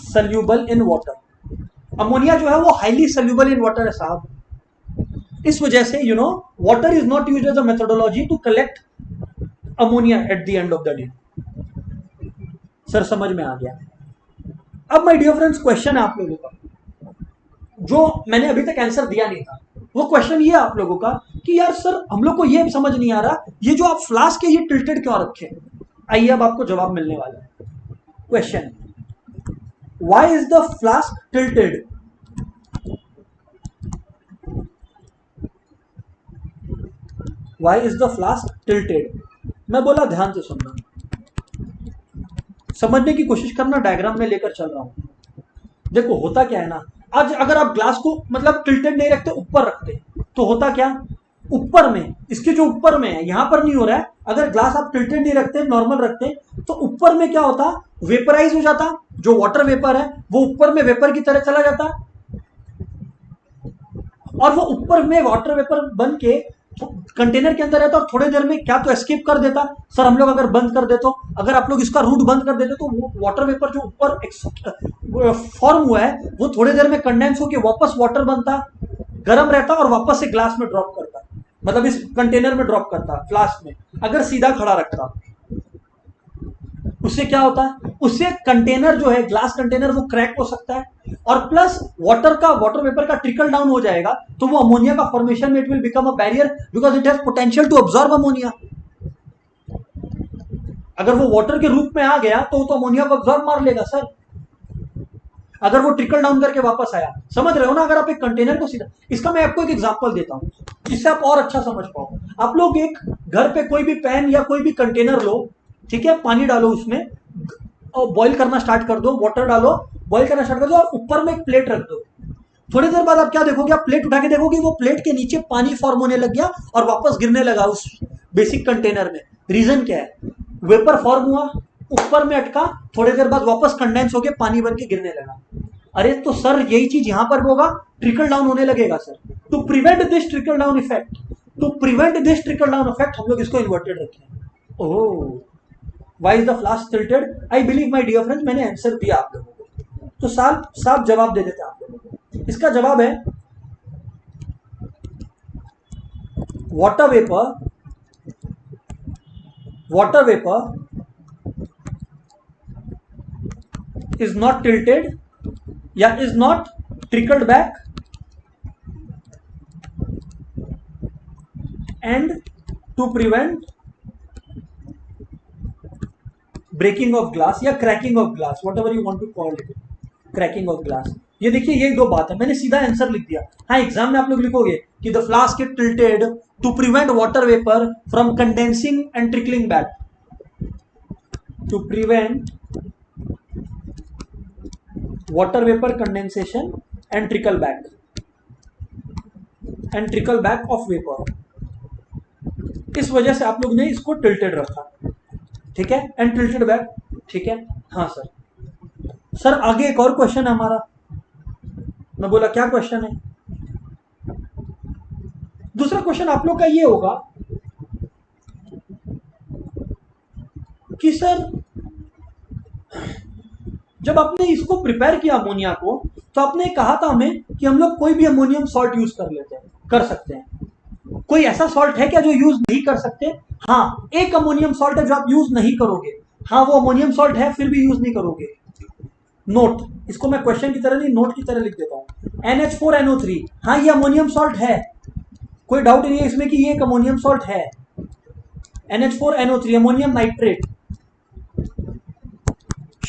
soluble in water. Ammonia जो है वो हाईली सोल्यूबल इन वाटर है साहब। इस वजह से you know water is not used as a methodology to collect ammonia at the end of the day. Sir समझ में आ गया। अब माय डियर फ्रेंड्स, क्वेश्चन है आप लोगों का जो मैंने अभी तक आंसर दिया नहीं था, वो क्वेश्चन ये है आप लोगों का कि यार सर हम लोग को ये समझ नहीं आ रहा, ये जो आप फ्लास्क है ये टिल्टेड क्यों रखे? आइए अब आपको जवाब मिलने वाला है। Question, why is the flask tilted? Why is the flask tilted? मैं बोला ध्यान से सुनना, समझने की कोशिश करना, डायग्राम में लेकर चल रहा हूं। देखो होता क्या है ना, आज अगर आप ग्लास को मतलब टिल्टेड नहीं रखते, ऊपर रखते, तो होता क्या, ऊपर में, इसके जो ऊपर में है यहां पर नहीं हो रहा है, अगर ग्लास आप टिल्टेड नहीं रखते, नॉर्मल रखते, तो ऊपर में क्या होता, वेपराइज हो जाता, जो वाटर वेपर है वो ऊपर में वेपर की तरह चला जाता, और वो ऊपर में वाटर वेपर बन के कंटेनर के अंदर रहता और थोड़ी देर में क्या तो एस्केप कर देता। सर हम लोग अगर बंद कर दे तो, अगर आप लोग इसका रूट बंद कर देते तो वो वाटर वेपर जो ऊपर फॉर्म हुआ है वो थोड़ी देर में कंडेंस होकर वापस वाटर बनता, गर्म रहता और वापस से ग्लास में ड्रॉप करता, मतलब इस कंटेनर में ड्रॉप करता, फ्लास्क में। अगर सीधा खड़ा रखता उससे क्या होता है, उससे कंटेनर जो है, ग्लास कंटेनर, वो क्रैक हो सकता है, और प्लस वाटर वेपर का ट्रिकल डाउन हो जाएगा, तो वो अमोनिया का फॉर्मेशन में it will become a barrier because it has potential to absorb ammonia. अगर वो वाटर के रूप में आ गया तो अमोनिया को अब्सॉर्ब मार लेगा सर, अगर वो ट्रिकल डाउन करके वापस आया। समझ रहे हो ना? अगर आप एक कंटेनर को सीधा, इसका मैं आपको एक एग्जांपल देता हूं जिससे आप और अच्छा समझ पाओ। आप लोग एक घर पे कोई भी पैन या कोई भी कंटेनर लो, ठीक है, पानी डालो उसमें और बॉईल करना स्टार्ट कर दो, वाटर डालो, बॉईल करना स्टार्ट कर दो, और ऊपर में एक प्लेट रख दो। थोड़ी देर बाद आप क्या देखोगे, आप प्लेट उठा के देखोगे वो प्लेट के नीचे पानी फॉर्म होने लग गया और वापस गिरने लगा उस बेसिक कंटेनर में। रीजन क्या है? वेपर फॉर्म हुआ, ऊपर में अटका, थोड़ी देर बाद वापस कंडेंस होकर पानी बन के गिरने लगा। अरे तो सर यही चीज यहां पर होगा, ट्रिकल डाउन होने लगेगा sir. To prevent this trickle down effect, हम लोग इसको इन्वर्टेड रखें। Oh, Why is the flask tilted? I believe my dear friends, मैंने आंसर दिया आप लोगों को, तो साफ जवाब दे देते हैं आप लोगों को। इसका जवाब है water vapour is not tilted या is not trickled back and to prevent breaking of glass या cracking of glass, whatever you want to call it, cracking of glass. ये देखिए यही दो बात है, मैंने सीधा आंसर लिख दिया। हाँ, एग्जाम में आप लोग लिखोगे कि the flask is tilted to prevent water vapour from condensing and trickling back, to prevent water vapour condensation and trickle back of vapour. इस वजह से आप लोग ने इसको टिल्टेड रखा, ठीक है, एंड टिल्टेड बैक, ठीक है। हाँ सर आगे एक और क्वेश्चन है हमारा। मैं बोला क्या क्वेश्चन है? दूसरा क्वेश्चन आप लोग का ये होगा कि सर जब आपने इसको प्रिपेयर किया अमोनिया को, तो आपने कहा था हमें कि हम लोग कोई भी अमोनियम सॉल्ट यूज कर सकते हैं। कोई ऐसा सॉल्ट है क्या जो यूज नहीं कर सकते? हाँ, एक अमोनियम सॉल्ट है जो आप यूज नहीं करोगे। हाँ, वो अमोनियम सॉल्ट है, फिर भी यूज नहीं करोगे। नोट, इसको मैं क्वेश्चन की तरह नहीं, नोट की तरह लिख देता हूं। NH4NO3, हाँ ये अमोनियम सॉल्ट है, कोई डाउट नहीं है इसमें कि ये एक अमोनियम सॉल्ट है। NH4NO3 ammonium nitrate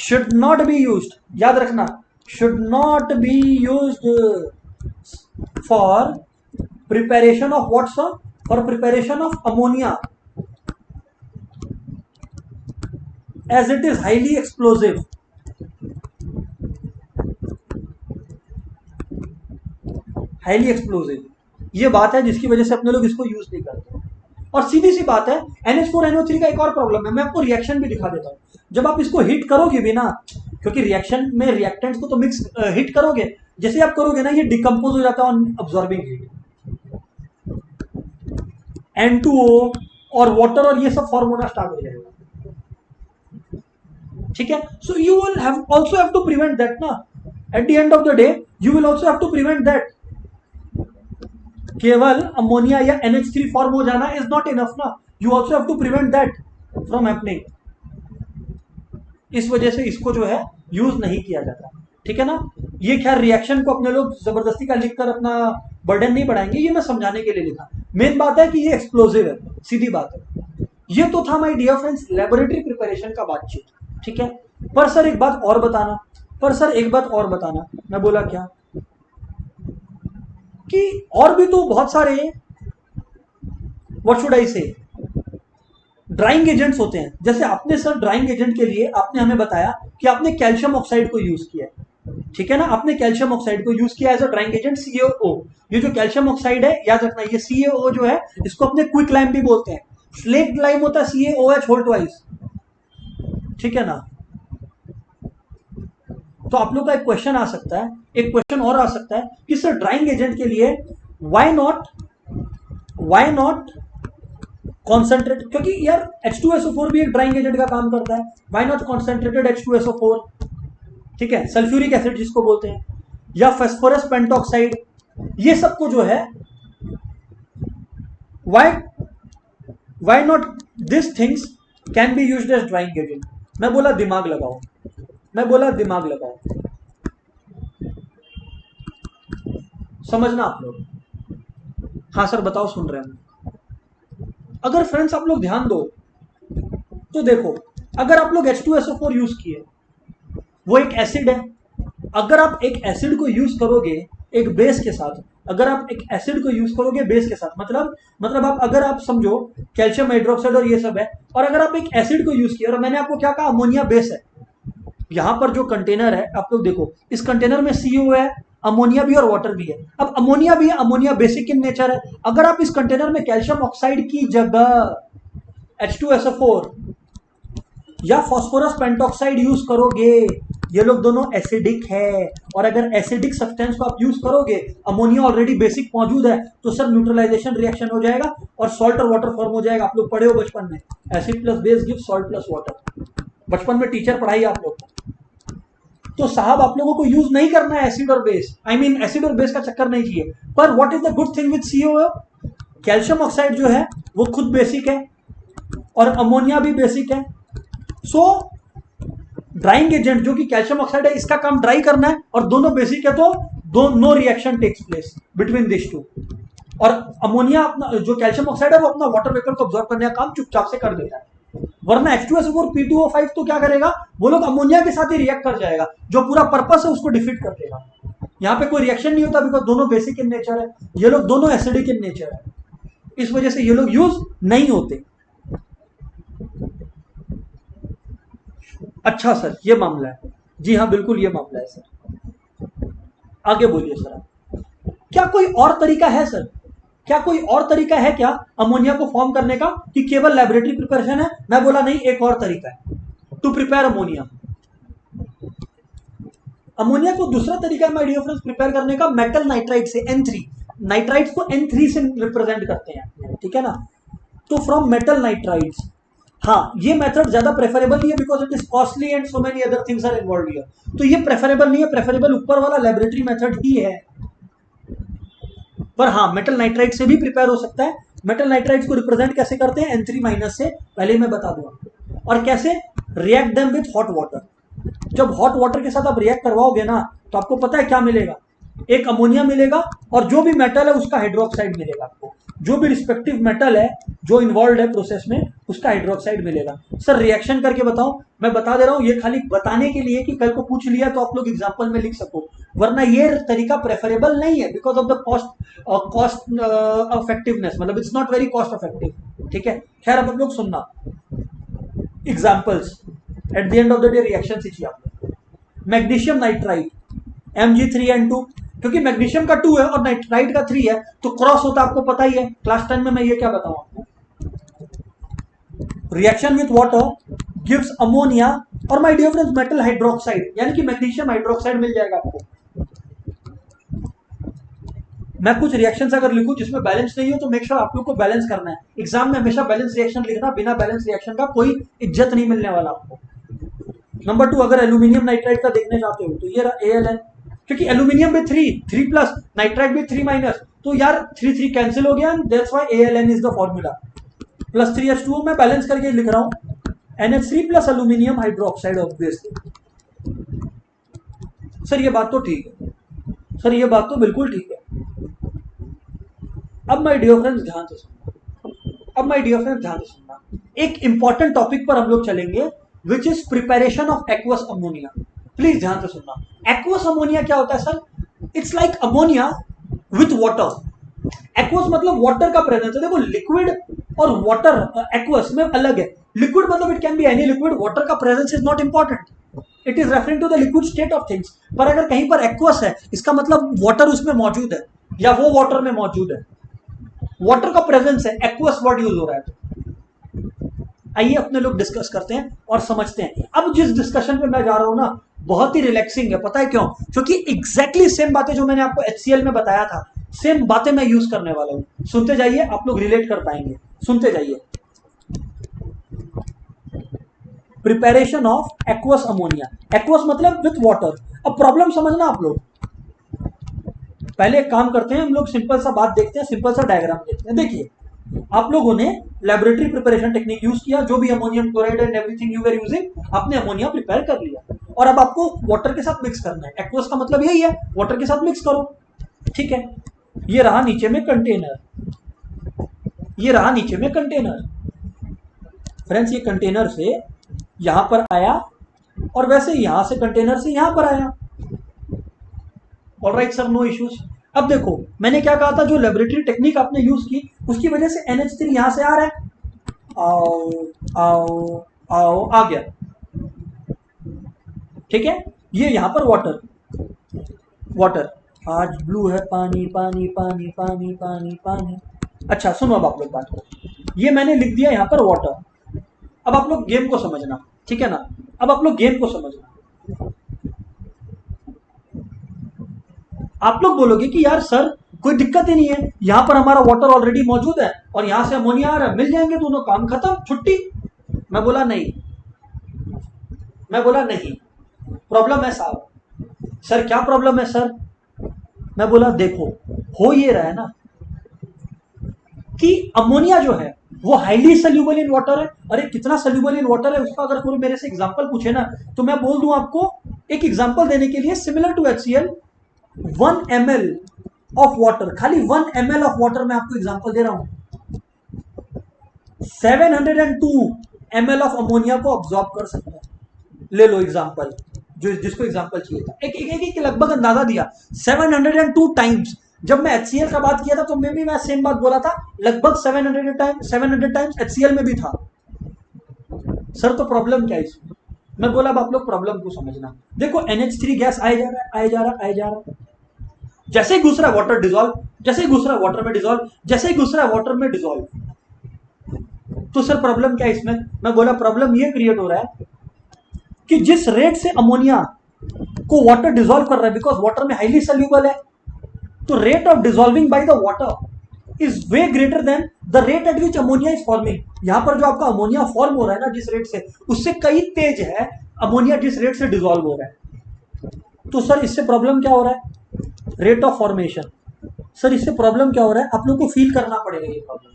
should not be used, याद रखना, should not be used for preparation of what sir? For preparation of ammonia, as it is highly explosive. Highly explosive, ये बात है जिसकी वजह से अपने लोग इसको यूज नहीं करते। और सीधी सी बात है, NH4NO3 का एक और प्रॉब्लम है, मैं आपको रिएक्शन भी दिखा देता हूं। जब आप इसको हिट करोगे भी ना, क्योंकि रिएक्शन में रिएक्टेंट्स को तो मिक्स हिट करोगे, जैसे आप करोगे ना ये डिकम्पोज हो जाता है ऑन अब्सॉर्बिंग हीट। N2O और वाटर और ये सब फॉर्म होना स्टार्ट हो जाएगा। ठीक है, so you will have also have to prevent that ना। At the end of the day you will also have to prevent that. केवल अमोनिया या NH3 फॉर्म हो जाना इज नॉट इनफ ना, you also have to prevent that from happening. इस वजह से इसको जो है यूज नहीं किया जाता। ठीक है ना, ये खैर रिएक्शन को अपने लोग जबरदस्ती का लिखकर अपना बर्डन नहीं बढ़ाएंगे, ये मैं समझाने के लिए लिखा। मेन बात है कि ये एक्सप्लोसिव है, सीधी बात है। ये तो था my dear friends laboratory preparation का बातचीत। ठीक है, पर सर एक बात और बताना, मैं बोला क्या कि और भी तो बहुत सारे व्हाट शुड आई से ड्राइंग एजेंट्स होते हैं। जैसे आपने सर ड्राइंग एजेंट के लिए आपने हमें बताया कि आपने कैल्शियम ऑक्साइड को यूज किया है। ठीक है ना, आपने कैल्शियम ऑक्साइड को यूज किया as a drying agent CaO। ये जो कैल्शियम ऑक्साइड है याद रखना, ये CaO जो है इसको अपने क्विक लाइम भी बोलते हैं। स्लेक्ट लाइम होता है CaOH होल ट्वाइस। ठीक है ना, तो आप लोग का एक क्वेश्चन आ सकता है, एक क्वेश्चन और आ सकता है कि सर ड्राइंग एजेंट के लिए व्हाई नॉट कॉन्सेंट्रेट, क्योंकि यार H2SO4 भी एक ड्राइंग एजेंट का काम करता है। Why not concentrated H2SO4? ठीक है, सल्फ्यूरिक एसिड जिसको बोलते हैं, या फास्फोरस पेंटॉक्साइड, ये सब को जो है why not this things can be used as drying agent. मैं बोला दिमाग लगाओ, समझना आप लोग। हाँ सर बताओ, सुन रहे हैं। अगर फ्रेंड्स आप लोग ध्यान दो तो देखो, अगर आप लोग H2SO4 यूज किए, वो एक एसिड है। अगर आप एक एसिड को यूज करोगे एक बेस के साथ, मतलब आप अगर आप समझो कैल्शियम हाइड्रोक्साइड और ये सब है, और अगर आप एक एसिड को यूज किया, और मैंने आपको क्या कहा, अमोनिया बेस है। यहां पर जो कंटेनर है आप लोग देखो, इस कंटेनर में CO है, अमोनिया भी और वाटर भी है। अब अमोनिया भी है, अमोनिया बेसिक इन नेचर है। अगर आप इस कंटेनर में कैल्शियम ऑक्साइड की जगह H2SO4 या फास्फोरस पेंटॉक्साइड यूज करोगे, ये लोग दोनों एसिडिक है, और अगर एसिडिक सब्सटेंस को आप यूज करोगे, अमोनिया ऑलरेडी बेसिक मौजूद है, तो सर न्यूट्रलाइजेशन रिएक्शन हो जाएगा और सॉल्ट और वाटर फॉर्म हो जाएगा। आप लोग पढ़े हो बचपन में, acid plus base give salt plus water, बचपन में टीचर पढ़ाई आप लोग को। तो साहब आप लोगों को यूज नहीं करना है एसिड और बेस, एसिड और बेस का चक्कर नहीं चाहिए। पर what is the good thing with CaO? Calcium oxide जो है वो खुद बेसिक है और अमोनिया भी बेसिक है। सो ड्राइंग एजेंट जो कि कैल्शियम ऑक्साइड है, इसका काम ड्राई करना है, और दोनों बेसिक है, तो no reaction takes place between this two. और अमोनिया अपना जो कैल्शियम ऑक्साइड है वो अपना वाटर वेपर को ऑब्जॉर्व करने का काम चुपचाप से कर देता है। वरना H2SO4 P2O5 तो क्या करेगा, वो लोग अमोनिया के साथ ही रिएक्ट कर जाएगा, जो पूरा पर्पस है उसको डिफीट कर देगा। यहाँ पे कोई रिएक्शन नहीं होता, बिकॉज दोनों बेसिक इन नेचर है, ये लोग दोनों एसिडिक इन नेचर है, इस वजह से ये लोग यूज नहीं होते। अच्छा सर ये मामला है, जी हाँ बिल्कुल ये मामला है सर। आगे बोलिए सर, क्या कोई और तरीका है सर, क्या अमोनिया को फॉर्म करने का, कि केवल लैबोरेटरी प्रिपरेशन है? मैं बोला नहीं, एक और तरीका है टू प्रिपेयर अमोनिया। अमोनिया को दूसरा तरीका है माय डियर फ्रेंड्स प्रिपेयर करने का, मेटल नाइट्राइड से, N3 नाइट्राइड्स को N3 से रिप्रेजेंट करते हैं। ठीक है ना, तो फ्रॉम मेटल नाइट्राइड्स, हाँ, ये मेथड ज्यादा प्रेफरेबल नहीं है because it is costly and so many other things are involve here. तो ये प्रेफरेबल नहीं है, प्रेफरेबल ऊपर वाला लेबोरेटरी मेथड ही है। पर हाँ, मेटल नाइट्राइड से भी प्रिपेयर हो सकता है। मेटल नाइट्राइड्स को रिप्रेजेंट कैसे करते हैं N3 माइनस से, पहले मैं बता दूंगा। और कैसे react them with hot water. जब हॉट वाटर के साथ आप रिएक्ट करवाओगे ना, तो आपको पता है क्या मिलेगा, एक अमोनिया मिलेगा और जो भी मेटल है उसका हाइड्रोक्साइड मिलेगा आपको। जो भी रिस्पेक्टिव मेटल है जो इन्वॉल्व है प्रोसेस में, उसका हाइड्रोक्साइड मिलेगा। सर रिएक्शन करके बताओ, मैं बता दे रहा हूं, ये खाली बताने के लिए कि कल को पूछ लिया तो आप लोग एग्जांपल में लिख सको, वरना ये तरीका प्रेफरेबल नहीं है because of the cost effectiveness, मतलब it's not very cost effective. ठीक है, खैर अब आप लोग सुनना examples, at the end of the day reaction से चाहिए आपको। मैग्नीशियम नाइट्राइड Mg3N2, क्योंकि मैग्नीशियम का 2 है और नाइट्राइड का 3 है, तो क्रॉस होता है, आपको पता ही है। क्लास 10 में मैं ये क्या बताऊं आपको, reaction with water gives ammonia और my dear friends metal hydroxide, यानी कि मैग्नीशियम हाइड्रोक्साइड मिल जाएगा आपको। मैं कुछ रिएक्शंस अगर लिखूं जिसमें बैलेंस नहीं हो तो मेक श्योर आप लोग को बैलेंस करना है। एग्जाम में हमेशा बैलेंस रिएक्शन लिखना, बिना बैलेंस रिएक्शन का कोई इज्जत नहीं मिलने वाला आपको। नंबर 2, अगर एल्यूमिनियम नाइट्राइड का देखने जाते हो तो ये रहा ALN, क्योंकि एल्यूमिनियम में 3 प्लस, नाइट्राइड में 3 माइनस, तो यार 3 कैंसिल हो गया, that's why ALN is the formula. Plus 3H2O मैं बैलेंस करके लिख रहा हूं, NH3 plus aluminium hydroxide obviously. Sir ये बात तो ठीक है, सर ये बात तो बिल्कुल ठीक है। अब माय डियर फ्रेंड्स ध्यान से सुनना, एक इंपॉर्टेंट टॉपिक पर हम लोग चलेंगे which is preparation of aqueous ammonia. Please ध्यान से सुनना, एक्वस अमोनिया क्या होता है sir, it's like ammonia with water. Aqueous मतलब वाटर का प्रेजेंस है। देखो लिक्विड और वाटर एक्वस में अलग है। लिक्विड मतलब it can be any liquid, water का presence is not important, it is referring to the liquid state of things. पर अगर कहीं पर एक्वस है, इसका मतलब वाटर उसमें मौजूद है या वो वाटर में मौजूद है, वाटर का प्रेजेंस है, एक्वस वर्ड यूज हो रहा है। आइए अपने लोग डिस्कस करते हैं और समझते हैं। अब जिस डिस्कशन पे मैं जा रहा हूं ना, बहुत ही रिलैक्सिंग है, पता है क्यों, क्योंकि एग्जैक्टली सेम बातें जो मैंने आपको HCl में बताया था, सेम बातें मैं यूज करने वाला हूं। सुनते जाइए, आप लोग रिलेट कर पाएंगे, सुनते जाइए। Preparation of aqueous ammonia, aqueous मतलब विथ वाटर। अब प्रॉब्लम समझना आप लोग, पहले एक काम करते हैं, हम लोग सिंपल सा बात देखते हैं, सिंपल सा डायग्राम देखते हैं। देखिए आप लोगों ने लेबोरेटरी प्रिपरेशन टेक्निक यूज किया, जो भी ammonium chloride and everything you were using, आपने अमोनिया प्रिपेयर कर लिया और अब आपको वाटर के साथ मिक्स करना है। एक्वस का मतलब यही है, वाटर के साथ मिक्स करो। ठीक है, ये रहा नीचे में कंटेनर, ये रहा नीचे में कंटेनर। फ्रेंड्स ये कंटेनर से यहां पर आया और वैसे यहां से कंटेनर से यहां पर आया। Alright sir, no issues. अब देखो मैंने क्या कहा था, जो लेबोरेटरी टेक्निक आपने यूज की उसकी वजह से NH3 यहां से आ रहा है, आओ आओ आओ आ गया। ठीक है, ये यहां पर वाटर, वाटर, आज ब्लू है पानी पानी पानी पानी पानी पानी। अच्छा सुनो, अब आप लोग बात करो, ये मैंने लिख दिया यहां पर वाटर। अब आप लोग गेम को समझना, ठीक है ना, अब आप लोग गेम को समझना। आप लोग बोलोगे कि यार सर कोई दिक्कत ही नहीं है, यहां पर हमारा वाटर ऑलरेडी मौजूद है और यहां से अमोनिया आ रहा है, मिल जाएंगे दोनों, काम खत्म, छुट्टी। मैं बोला नहीं, मैं बोला नहीं, प्रॉब्लम है साहब। सर क्या प्रॉब्लम है सर? मैं बोला देखो, हो ये रहा है ना कि अमोनिया जो है वो हाईली सोल्यूबल इन वाटर है। अरे कितना सोल्यूबल इन वाटर है उसका अगर कोई मेरे से एग्जांपल पूछे ना, तो मैं बोल दूं आपको, एक एग्जांपल देने के लिए, similar to HCl, 1 ml of water, खाली 1 ml ऑफ वाटर मैं आपको एग्जांपल दे रहा हूं, 702 ml ऑफ अमोनिया को ऑब्जॉर्ब कर सकता है। ले लो एग्जांपल, जो जिसको एग्जांपल चाहिए था, एक लगभग अंदाजा दिया, 702 टाइम्स। जब मैं HCl का बात किया था तो मैं सेम बात बोला था, लगभग 700 टाइम्स HCl में भी था। सर तो प्रॉब्लम क्या है इसमें? मैं बोला अब आप लोग प्रॉब्लम को समझना। देखो NH3 गैस आए जा रहा है, आए जा रहा है, आए जा रहा है, जैसे ही घुस रहा है वाटर डिजोल्व, जैसे ही घुस रहा है वाटर में डिजोल्व, जैसे ही घुस रहा है वाटर में डिजोल्व। तो सर प्रॉब्लम क्या है इसमें? मैं बोला प्रॉब्लम ये क्रिएट हो रहा है कि जिस रेट से अमोनिया को वाटर डिजोल्व कर रहा है, बिकॉज वाटर में हाईली सोल्यूबल है, तो rate of dissolving by the water is way greater than the rate at which ammonia is forming, यहां पर जो आपका अमोनिया फॉर्म हो रहा है ना जिस रेट से, उससे कई तेज है अमोनिया जिस रेट से डिसॉल्व हो रहा है। तो सर इससे प्रॉब्लम क्या हो रहा है? Rate of formation. सर इससे प्रॉब्लम क्या हो रहा है? आप लोग को फील करना पड़ेगा ये प्रॉब्लम।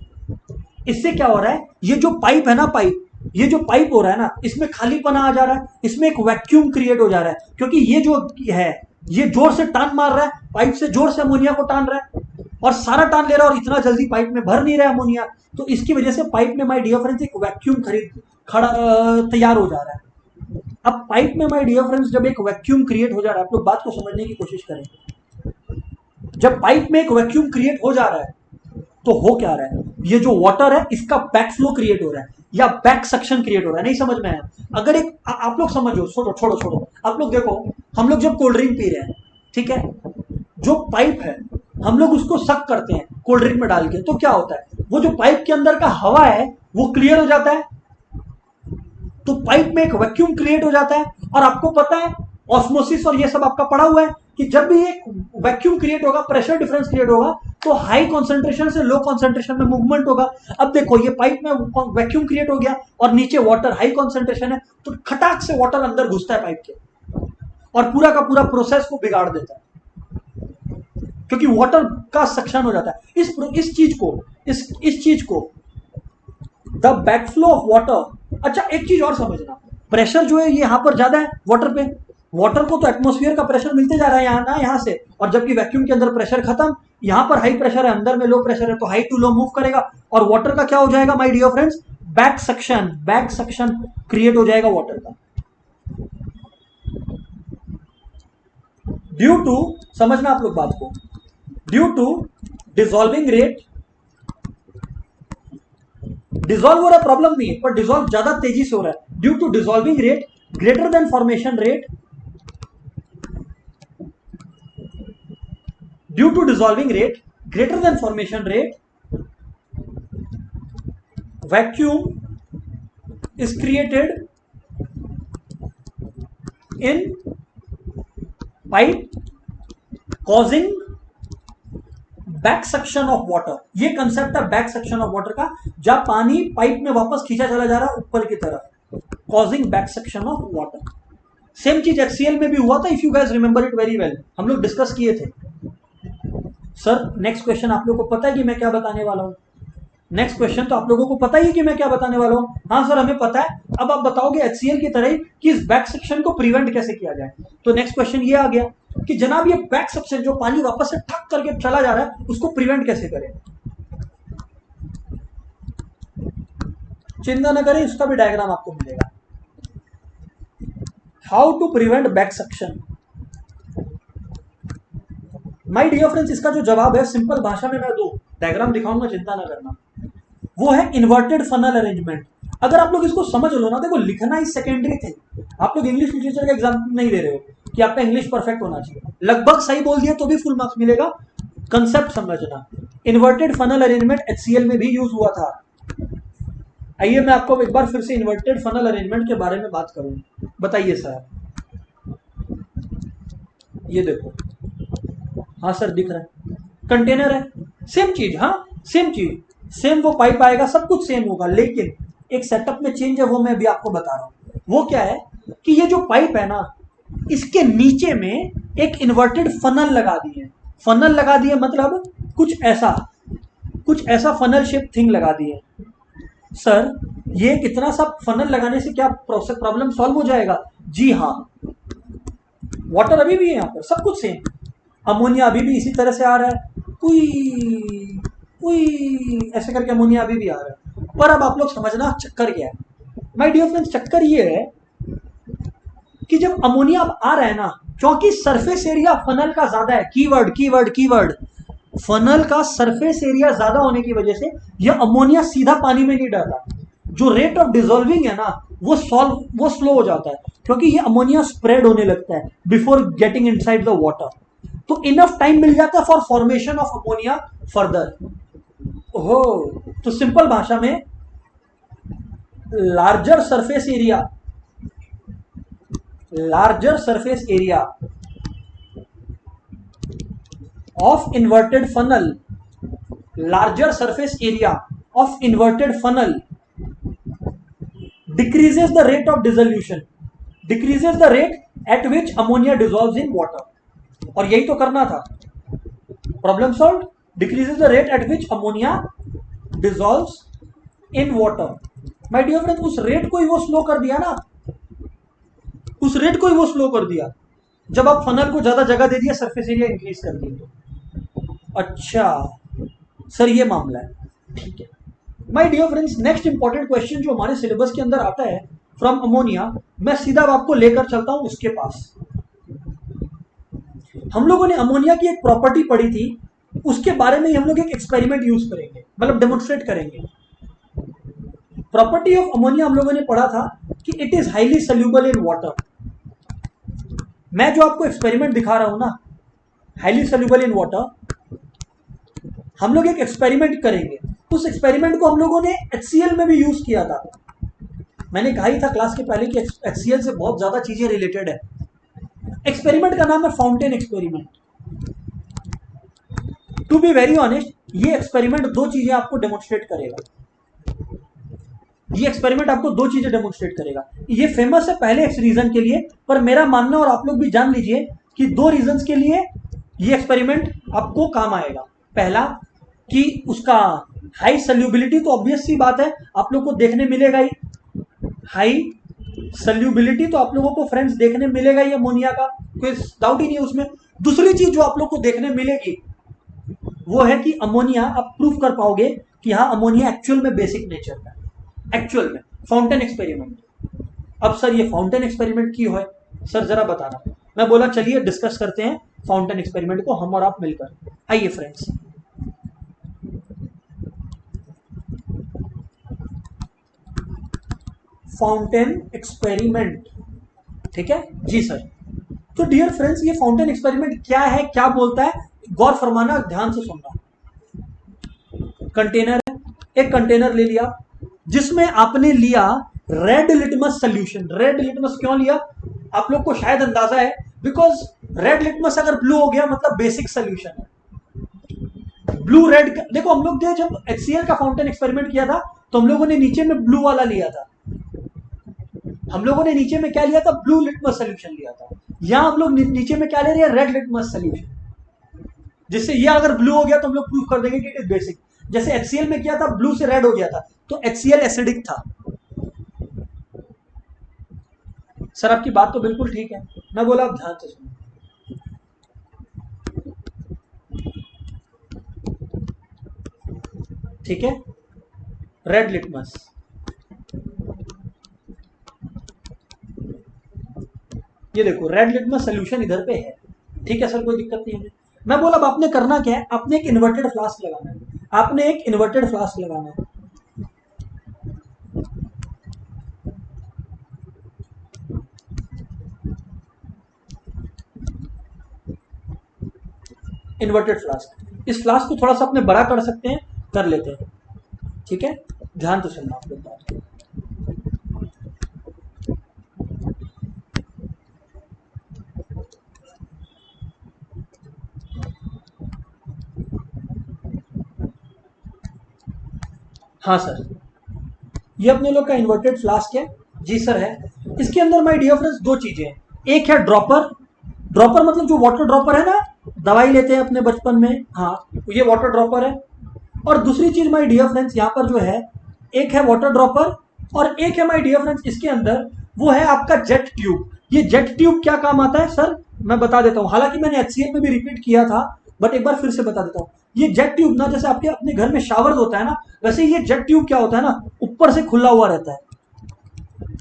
इससे क्या हो रहा है, ये जो पाइप है ना, पाइप, ये जो पाइप हो रहा है ना, इसमें खालीपना आ जा रहा है, इसमें एक वैक्यूम क्रिएट हो जा रहा है, क्योंकि ये जो है ये जोर से टान मार रहा है, पाइप से जोर से अमोनिया को टान रहा है, और सारा टान ले रहा है, और इतना जल्दी पाइप में भर नहीं रहा है अमोनिया। तो इसकी वजह से पाइप में, माय डियर फ्रेंड्स, एक वैक्यूम खड़ा तैयार हो जा रहा है। अब पाइप में, माय डियर फ्रेंड्स, जब एक वैक्यूम क्रिएट हो जा रहा है, आप लोग बात को समझने की कोशिश करें, जब पाइप में एक वैक्यूम क्रिएट हो जा रहा है तो हो क्या रहा है, ये जो वाटर है इसका बैक फ्लो क्रिएट हो रहा है या बैक सक्शन क्रिएट हो रहा है। नहीं समझ में आया? अगर एक आप लोग समझो, छोड़ो, आप लोग देखो, हम लोग जब कोल्ड ड्रिंक पी रहे हैं, ठीक है, जो पाइप है हम लोग उसको सक करते हैं कोल्ड ड्रिंक में डाल के, तो क्या होता है, वो जो पाइप के अंदर का हवा है वो क्लियर हो जाता है, तो पाइप में एक वैक्यूम क्रिएट हो जाता है। और आपको पता है ऑस्मोसिस और ये सब आपका पढ़ा हुआ है कि जब भी एक वैक्यूम क्रिएट होगा, प्रेशर डिफरेंस क्रिएट होगा, तो हाई कॉन्सेंट्रेशन से लो कॉन्सेंट्रेशन में मूवमेंट होगा। अब देखो ये पाइप में वैक्यूम क्रिएट हो गया और नीचे वाटर हाई कॉन्सेंट्रेशन है, तो खटाक से वाटर अंदर घुसता है पाइप के और पूरा का पूरा प्रोसेस को बिगाड़ देता है, क्योंकि वाटर का सक्शन हो जाता है। इस चीज को द बैकफ्लो ऑफ वाटर। अच्छा एक चीज और समझना, प्रेशर जो है ये यहां पर ज्यादा है वाटर पे, वाटर को तो एटमॉस्फेयर का प्रेशर मिलते जा रहा है यहाँ ना, यहाँ से, और जबकि वैक्यूम के अंदर प्रेशर खत्म, यहाँ पर हाई प्रेशर है, अंदर में लो प्रेशर है, तो हाई टू लो मूव करेगा, और वाटर का क्या हो जाएगा my dear friends? Back suction create हो जाएगा वाटर का, ड्यू टू, समझना आप लोग बात को, due to dissolving rate, dissolve हो रहा है प्रॉब्लम नहीं है, पर डिसॉल्व ज्यादा तेजी से हो रहा है, due to dissolving rate greater than formation rate, due to dissolving rate greater than formation rate, vacuum is created in pipe causing back suction of water. ये कंसेप्ट है बैक सक्शन ऑफ वाटर का, जब पानी pipe में वापस खींचा चला जा रहा है ऊपर की तरफ, causing back suction of water. Same चीज HCl में भी हुआ था, if you guys remember it very well, हम लोग डिस्कस किए थे। सर नेक्स्ट क्वेश्चन आप लोगों को पता है कि मैं क्या बताने वाला हूं? नेक्स्ट क्वेश्चन तो आप लोगों को पता ही है कि मैं क्या बताने वाला हूं। हाँ सर हमें पता है। अब आप बताओगे HCl की तरह ही कि इस बैक सेक्शन को प्रिवेंट कैसे किया जाए। तो नेक्स्ट क्वेश्चन ये आ गया कि जनाब ये बैक सेक्शन जो पानी वापस से ठक करके चला जा रहा है उसको प्रिवेंट कैसे करें। चिंता न करें, इसका भी डायग्राम आपको मिलेगा। How to prevent back section. My dear friends, इसका जो जवाब है सिंपल भाषा में मैं दो डायग्राम दिखाऊंगा, चिंता ना करना। वो है इन्वर्टेड फनल अरेंजमेंट। अगर आप लोग इसको समझ लो ना, देखो लिखना इज सेकेंडरी थिंग। आप लोग इंग्लिश लिटरेचर का एग्जाम नहीं दे रहे हो कि आपका इंग्लिश परफेक्ट होना चाहिए, लगभग सही बोल दिया तो भी फुल मार्क्स मिलेगा। कंसेप्ट समझना। इन्वर्टेड फनल अरेंजमेंट HCl में भी यूज हुआ था। आइए मैं आपको एक बार फिर से इन्वर्टेड फनल अरेंजमेंट के बारे में बात करूं। बताइए सर, ये देखो, हाँ सर दिख रहा है, कंटेनर है, सेम चीज, हाँ सेम चीज, सेम वो पाइप आएगा, सब कुछ सेम होगा, लेकिन एक सेटअप में चेंज है, वो मैं भी आपको बता रहा हूं। वो क्या है कि ये जो पाइप है ना, इसके नीचे में एक इन्वर्टेड फनल लगा दी है। फनल लगा दी है मतलब कुछ ऐसा फनल शेप थिंग लगा दी है। सर ये इतना सा फनल लगाने से क्या प्रॉब्लम सॉल्व हो जाएगा? जी हाँ, वाटर अभी भी है यहाँ पर, सब कुछ सेम, अमोनिया अभी भी इसी तरह से आ रहा है, उई उई ऐसे करके अमोनिया अभी भी आ रहा है। पर अब आप लोग समझना चक्कर क्या है। माय डियर फ्रेंड्स, चक्कर ये है कि जब अमोनिया अब आ रहा है ना, क्योंकि सरफेस एरिया फनल का ज्यादा है, कीवर्ड फनल का सरफेस एरिया ज्यादा होने की वजह से यह अमोनिया सीधा पानी में नहीं डरता। जो रेट ऑफ डिसॉल्विंग है ना वो स्लो हो जाता है, क्योंकि ये अमोनिया स्प्रेड होने लगता है before getting inside the water. तो इनफ टाइम मिल जाता है for formation of ammonia further. ओहो, तो सिंपल भाषा में larger surface area of inverted funnel, larger surface area of inverted funnel decreases the rate of dissolution, decreases the rate at which ammonia dissolves in water. और यही तो करना था, problem solve, decreases the rate at which ammonia dissolves in water. My dear friends, उस rate को ही वो slow कर दिया ना, उस रेट को ही वो स्लो कर दिया जब आप फनल को ज्यादा जगह दे दिया, सरफेस एरिया इंक्रीज कर दिया तो। अच्छा सर ये मामला है, ठीक है। My dear friends, next important question जो हमारे सिलेबस के अंदर आता है फ्रॉम अमोनिया, मैं सीधा आपको लेकर चलता हूं उसके पास। हम लोगों ने अमोनिया की एक प्रॉपर्टी पढ़ी थी, उसके बारे में ही हम लोग एक एक्सपेरिमेंट यूज करेंगे, मतलब डेमोन्स्ट्रेट करेंगे। प्रॉपर्टी ऑफ अमोनिया हम लोगों ने पढ़ा था कि it is highly soluble in water. मैं जो आपको एक्सपेरिमेंट दिखा रहा हूं ना, हाईली सोल्यूबल इन वाटर, हम लोग एक एक्सपेरिमेंट करेंगे। उस एक्सपेरिमेंट को हम लोगों ने HCl में भी यूज किया था। मैंने कहा ही था क्लास के पहले कि HCl से बहुत ज्यादा चीजें रिलेटेड है। एक्सपेरिमेंट का नाम है fountain experiment. To be very honest, ये एक्सपेरिमेंट दो चीजें आपको डेमोन्स्ट्रेट करेगा। ये एक्सपेरिमेंट आपको दो चीजें डेमोन्स्ट्रेट करेगा। ये फेमस है पहले एक रीजन के लिए, पर मेरा मानना और आप लोग भी जान लीजिए कि दो रीजंस के लिए ये एक्सपेरिमेंट आपको काम आएगा। पहला कि उसका हाई सल्यूबिलिटी, तो ऑब्वियस सी बात है आप लोग को देखने मिलेगा ही, हाई सल्यूबिलिटी तो आप लोगों को फ्रेंड्स देखने मिलेगा ही अमोनिया का, कोई डाउट ही नहीं है उसमें। दूसरी चीज जो आप लोग को देखने मिलेगी वो है कि अमोनिया, आप प्रूफ कर पाओगे कि हाँ अमोनिया एक्चुअल में बेसिक नेचर का है, एक्चुअल में फाउंटेन एक्सपेरिमेंट। अब सर ये फाउंटेन एक्सपेरिमेंट की है सर, जरा बताना। मैं बोला चलिए डिस्कस करते हैं फाउंटेन एक्सपेरिमेंट को, हम और आप मिलकर। आइए फ्रेंड्स, फाउंटेन एक्सपेरिमेंट, ठीक है जी सर। तो डियर फ्रेंड्स, ये फाउंटेन एक्सपेरिमेंट क्या है, क्या बोलता है, गौर फरमाना, ध्यान से सुनना। कंटेनर है, एक कंटेनर ले लिया जिसमें आपने लिया red litmus solution. Red litmus क्यों लिया आप लोग को शायद अंदाजा है, बिकॉज रेड लिटमस अगर ब्लू हो गया मतलब बेसिक सोल्यूशन है। ब्लू रेड, देखो हम लोग जब HCl का फाउंटेन एक्सपेरिमेंट किया था तो हम लोगों ने नीचे में ब्लू वाला लिया था, हम लोगों ने नीचे में क्या लिया था, ब्लू लिटमस सोल्यूशन लिया था। यहां हम लोग नीचे में क्या ले रहे हैं, रेड लिटमस सोल्यूशन, जिससे ये अगर ब्लू हो गया तो हम लोग प्रूफ कर देंगे कि इट इज बेसिक। जैसे HCl में किया था, ब्लू से रेड हो गया था तो HCl एसिडिक था। सर आपकी बात तो बिल्कुल ठीक है, मैं बोला आप ध्यान से सुनो। ठीक है, रेड लिटमस, ये देखो रेड लिटमस सोल्यूशन इधर पे है, ठीक है सर कोई दिक्कत नहीं है। मैं बोला अब आपने करना क्या है, आपने एक इन्वर्टेड फ्लास्क लगाना है, आपने एक इन्वर्टेड फ्लास्क लगाना है। इन्वर्टेड फ्लास्क, इस फ्लास्क को थोड़ा सा अपने बड़ा कर सकते हैं, कर लेते हैं, ठीक है। ध्यान तो सुनना आप लोग बात। हाँ सर, ये अपने लोग का इन्वर्टेड फ्लास्क है, जी सर है। इसके अंदर माय डियर फ्रेंड्स दो चीजें हैं, एक है ड्रॉपर। ड्रॉपर मतलब जो वाटर ड्रॉपर है ना, दवाई लेते हैं अपने बचपन में, हाँ ये वाटर ड्रॉपर है। और दूसरी चीज माय डियर फ्रेंड्स यहाँ पर जो है, एक है वाटर ड्रॉपर और एक है माय डियर फ्रेंड्स इसके अंदर वो है आपका जेट ट्यूब। ये जेट ट्यूब क्या काम आता है सर, मैं बता देता हूँ, हालांकि मैंने HCl में भी रिपीट किया था बट एक बार फिर से बता देता हूँ। ये जेट ट्यूब ना, जैसे आपके अपने घर में शावर होता है ना, वैसे ये जेट ट्यूब क्या होता है ना, ऊपर से खुला हुआ रहता है।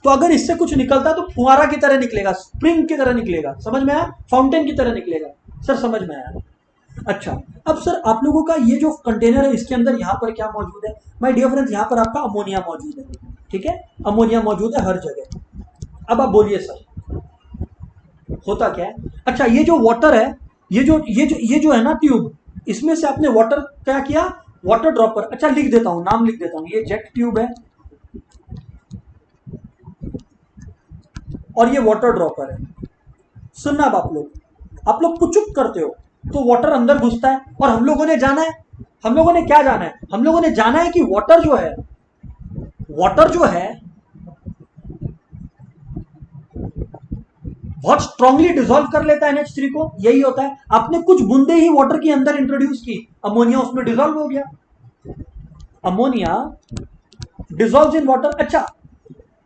तो अगर इससे कुछ निकलता है तो फुहारा की तरह निकलेगा, स्प्रिंग की तरह निकलेगा, समझ में आया, फाउंटेन की तरह निकलेगा। सर समझ में आया। अच्छा, अब सर आप लोगों का ये जो कंटेनर है इसके अंदर यहाँ पर क्या मौजूद है, माय डियर फ्रेंड्स यहाँ पर आपका अमोनिया मौजूद है, ठीक है, अमोनिया मौजूद है हर जगह। अब आप बोलिए सर होता क्या है। अच्छा, ये जो वाटर है, ये जो है ना ट्यूब, इसमें से आपने वाटर क्या किया, वाटर ड्रॉपर। अच्छा लिख देता हूं, नाम लिख देता हूं, ये जेट ट्यूब है और ये वाटर ड्रॉपर है। सुनना अब आप लोग पुचुक करते हो तो वाटर अंदर घुसता है और हम लोगों ने जाना है हम लोगों ने क्या जाना है? हम लोगों ने जाना है कि वाटर जो है बहुत स्ट्रांगली डिसॉल्व कर लेता है NH3 को, यही होता है। आपने कुछ बूंदे ही वाटर के अंदर इंट्रोड्यूस की, अमोनिया उसमें डिसॉल्व हो गया। Ammonia dissolve in water. अच्छा,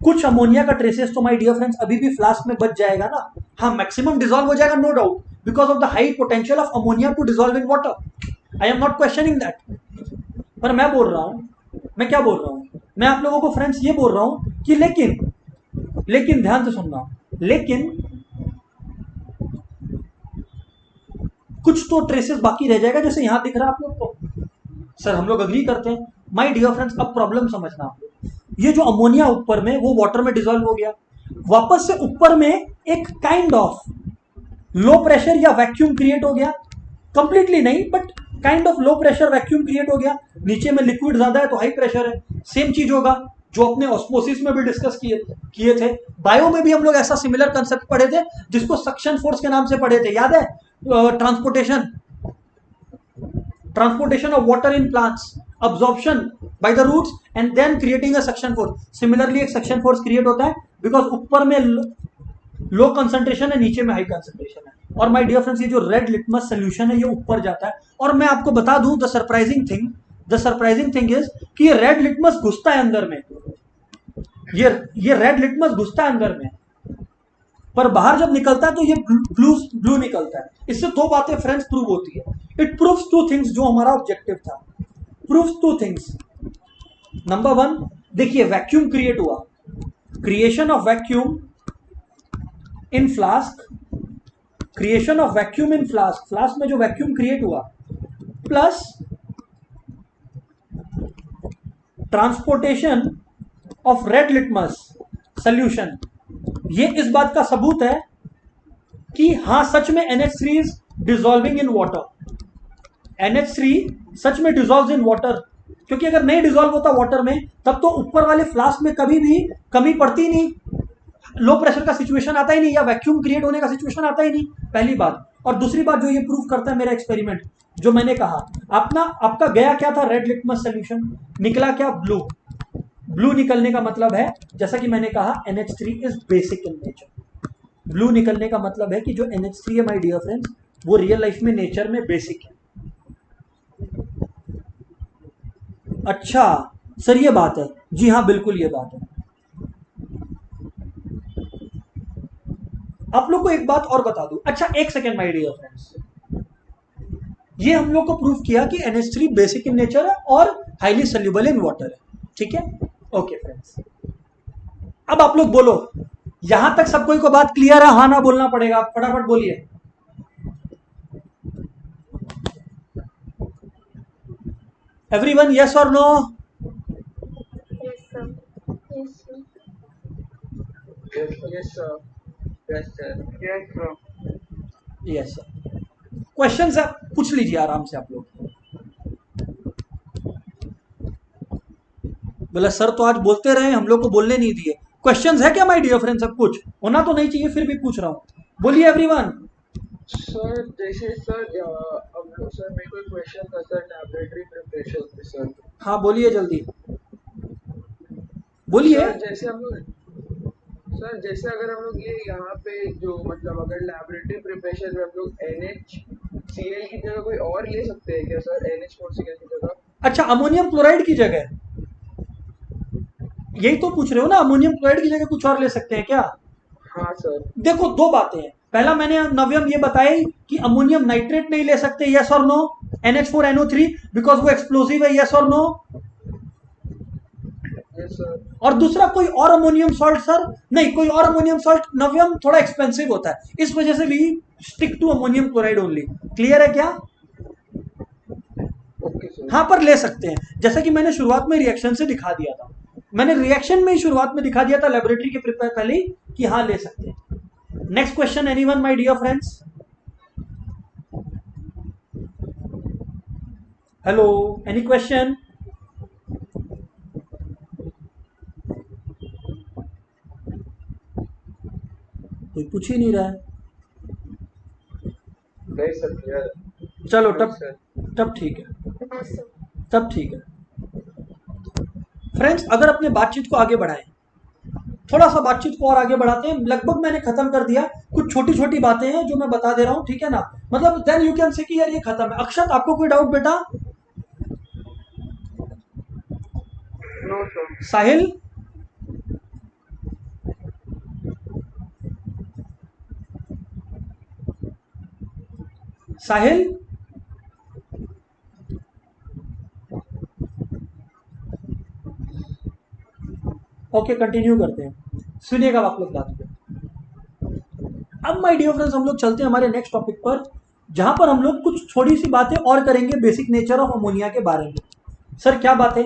कुछ अमोनिया का ट्रेसेस तो माय डियर फ्रेंड्स अभी भी फ्लास्क में बच जाएगा ना? हाँ, मैक्सिमम डिसॉल्व हो जाएगा, no doubt, because of the high potential of ammonia to dissolve in water. I am not questioning that. पर मैं बोल रहा हूं, मैं क्या बोल रहा हूं, मैं आप लोगों को फ्रेंड्स ये बोल रहा हूं कि लेकिन ध्यान से सुनना, लेकिन कुछ तो ट्रेसेस बाकी रह जाएगा, जैसे यहां दिख रहा है आप लोग को। सर हम लोग अग्री करते हैं। माय डियर फ्रेंड्स, अब प्रॉब्लम समझना आप लोग। ये जो अमोनिया ऊपर में वो वाटर में डिसॉल्व हो गया, वापस से ऊपर में एक काइंड ऑफ लो प्रेशर या वैक्यूम क्रिएट हो गया। कंप्लीटली नहीं, but kind of low pressure vacuum create हो गया। नीचे में लिक्विड ज्यादा है तो हाई प्रेशर है। सेम चीज होगा जो अपने ऑस्मोसिस में भी डिस्कस किए थे। बायो में भी हम लोग ऐसा सिमिलर कंसेप्ट पढ़े थे, जिसको सक्शन फोर्स के नाम से पढ़े थे, याद है? Transportation of water in plants, absorption by the roots and then creating a suction force. Similarly एक suction force create होता है because ऊपर में लो कंसंट्रेशन है, नीचे में हाई कंसंट्रेशन है। और माय डियर फ्रेंड्स, ये जो रेड लिटमस सोल्यूशन है ये ऊपर जाता है। और मैं आपको बता दूं द सरप्राइजिंग थिंग इज कि ये रेड लिटमस घुसता है अंदर में। ये रेड लिटमस घुसता है अंदर में, पर बाहर जब निकलता है तो ये ब्लू निकलता है। इससे दो बातें फ्रेंड्स प्रूव होती है। इट प्रूव्स टू थिंग्स, जो हमारा ऑब्जेक्टिव था। Proves two things. Number one, देखिए वैक्यूम क्रिएट हुआ, creation of vacuum in flask, flask में जो वैक्यूम क्रिएट हुआ, plus transportation of red litmus solution. ये इस बात का सबूत है कि हाँ सच में NH3 is dissolving in water. NH3 सच में डिसॉल्व इन वाटर, क्योंकि अगर नहीं डिसॉल्व होता वाटर में तब तो ऊपर वाले फ्लास्क में कभी भी कमी पड़ती नहीं, लो प्रेशर का सिचुएशन आता ही नहीं, या वैक्यूम क्रिएट होने का सिचुएशन आता ही नहीं, पहली बात। और दूसरी बात जो ये प्रूव करता है मेरा एक्सपेरिमेंट, जो मैंने कहा, आपका गया क्या था? रेड लिटमस सोल्यूशन, निकला क्या? ब्लू निकलने का मतलब है, जैसा कि मैंने कहा, NH3 is basic in nature. Blue निकलने का मतलब है कि जो NH3 है माय डियर फ्रेंड्स, वो रियल लाइफ में नेचर में बेसिक है। अच्छा सर, ये बात है? जी हाँ, बिल्कुल ये बात है। आप लोग को एक बात और बता दूं। अच्छा एक सेकेंड माय डियर फ्रेंड्स, ये हम लोग को प्रूव किया कि NH3 बेसिक इन नेचर है और हाईली सोल्यूबल इन वाटर है, ठीक है? ओके फ्रेंड्स, अब आप लोग बोलो, यहां तक सब कोई को बात क्लियर है? हाँ ना बोलना पड़ेगा, आप फटाफट बोलिए। एवरीवन यस और no? Yes, sir. Yes, sir. Yes, sir. Yes, sir. Yes, sir. Yes sir. Question आप पूछ लीजिए आराम से आप लोग। बोला सर तो आज बोलते रहे, हम लोग को बोलने नहीं दिए। क्वेश्चंस है क्या माय डियर फ्रेंड्स? सब कुछ होना तो नहीं चाहिए, फिर भी पूछ रहा हूं, बोलिए एवरीवन। सर जैसे सर अब सर मेरे को एक क्वेश्चन था सर, लैबोरेटरी प्रिपरेशन पे सर। हाँ बोलिए जल्दी बोलिए। सर जैसे हम लोग सर जैसे अगर हम लोग ये यहाँ पे जो मतलब अगर लैबोरेटरी प्रिपरेशन में हम लोग NaCl की जगह कोई और ले सकते हैं क्या सर? NH4Cl की जगह? अच्छा, अमोनियम क्लोराइड की जगह, यही तो पूछ रहे हो ना? अमोनियम क्लोराइड की जगह कुछ और ले सकते हैं क्या? हाँ सर। देखो दो बातें हैं। पहला मैंने नव्यम ये बताई कि अमोनियम नाइट्रेट नहीं ले सकते, यस और नो? NH4NO3 बिकॉज वो एक्सप्लोसिव है, यस और नो? Yes sir. और दूसरा कोई और अमोनियम सॉल्ट सर? नहीं, कोई और अमोनियम सॉल्ट नव्यम थोड़ा एक्सपेंसिव होता है, इस वजह से भी stick to ammonium chloride only. Clear है क्या? Okay sir. हाँ, पर ले सकते हैं, जैसा कि मैंने शुरुआत में रिएक्शन से दिखा दिया था। मैंने रिएक्शन में ही शुरुआत में दिखा दिया था लेबोरेटरी के प्रिपेयर पहले ही कि हाँ ले सकते हैं। Next question anyone my dear friends? Hello, any question? कोई पूछ ही नहीं रहा है। नहीं सर, क्लियर। चलो तब ठीक है। Yes, sir. तब ठीक है। फ्रेंड्स, अगर अपने बातचीत को आगे बढ़ाएं, थोड़ा सा बातचीत को और आगे बढ़ाते हैं, लगभग मैंने खत्म कर दिया, कुछ छोटी छोटी बातें हैं जो मैं बता दे रहा हूं, ठीक है ना, मतलब देन यू कैन से कि यार ये खत्म है। अक्षत, आपको कोई डाउट बेटा? No sir. Sahil? Sahil? Okay, continue करते हैं, सुनिएगा आप लोग बात को। अब माय डियर फ्रेंड्स, हम लोग चलते हैं हमारे नेक्स्ट टॉपिक पर, जहां पर हम लोग कुछ थोड़ी सी बातें और करेंगे बेसिक नेचर ऑफ अमोनिया के बारे में। सर क्या बात है?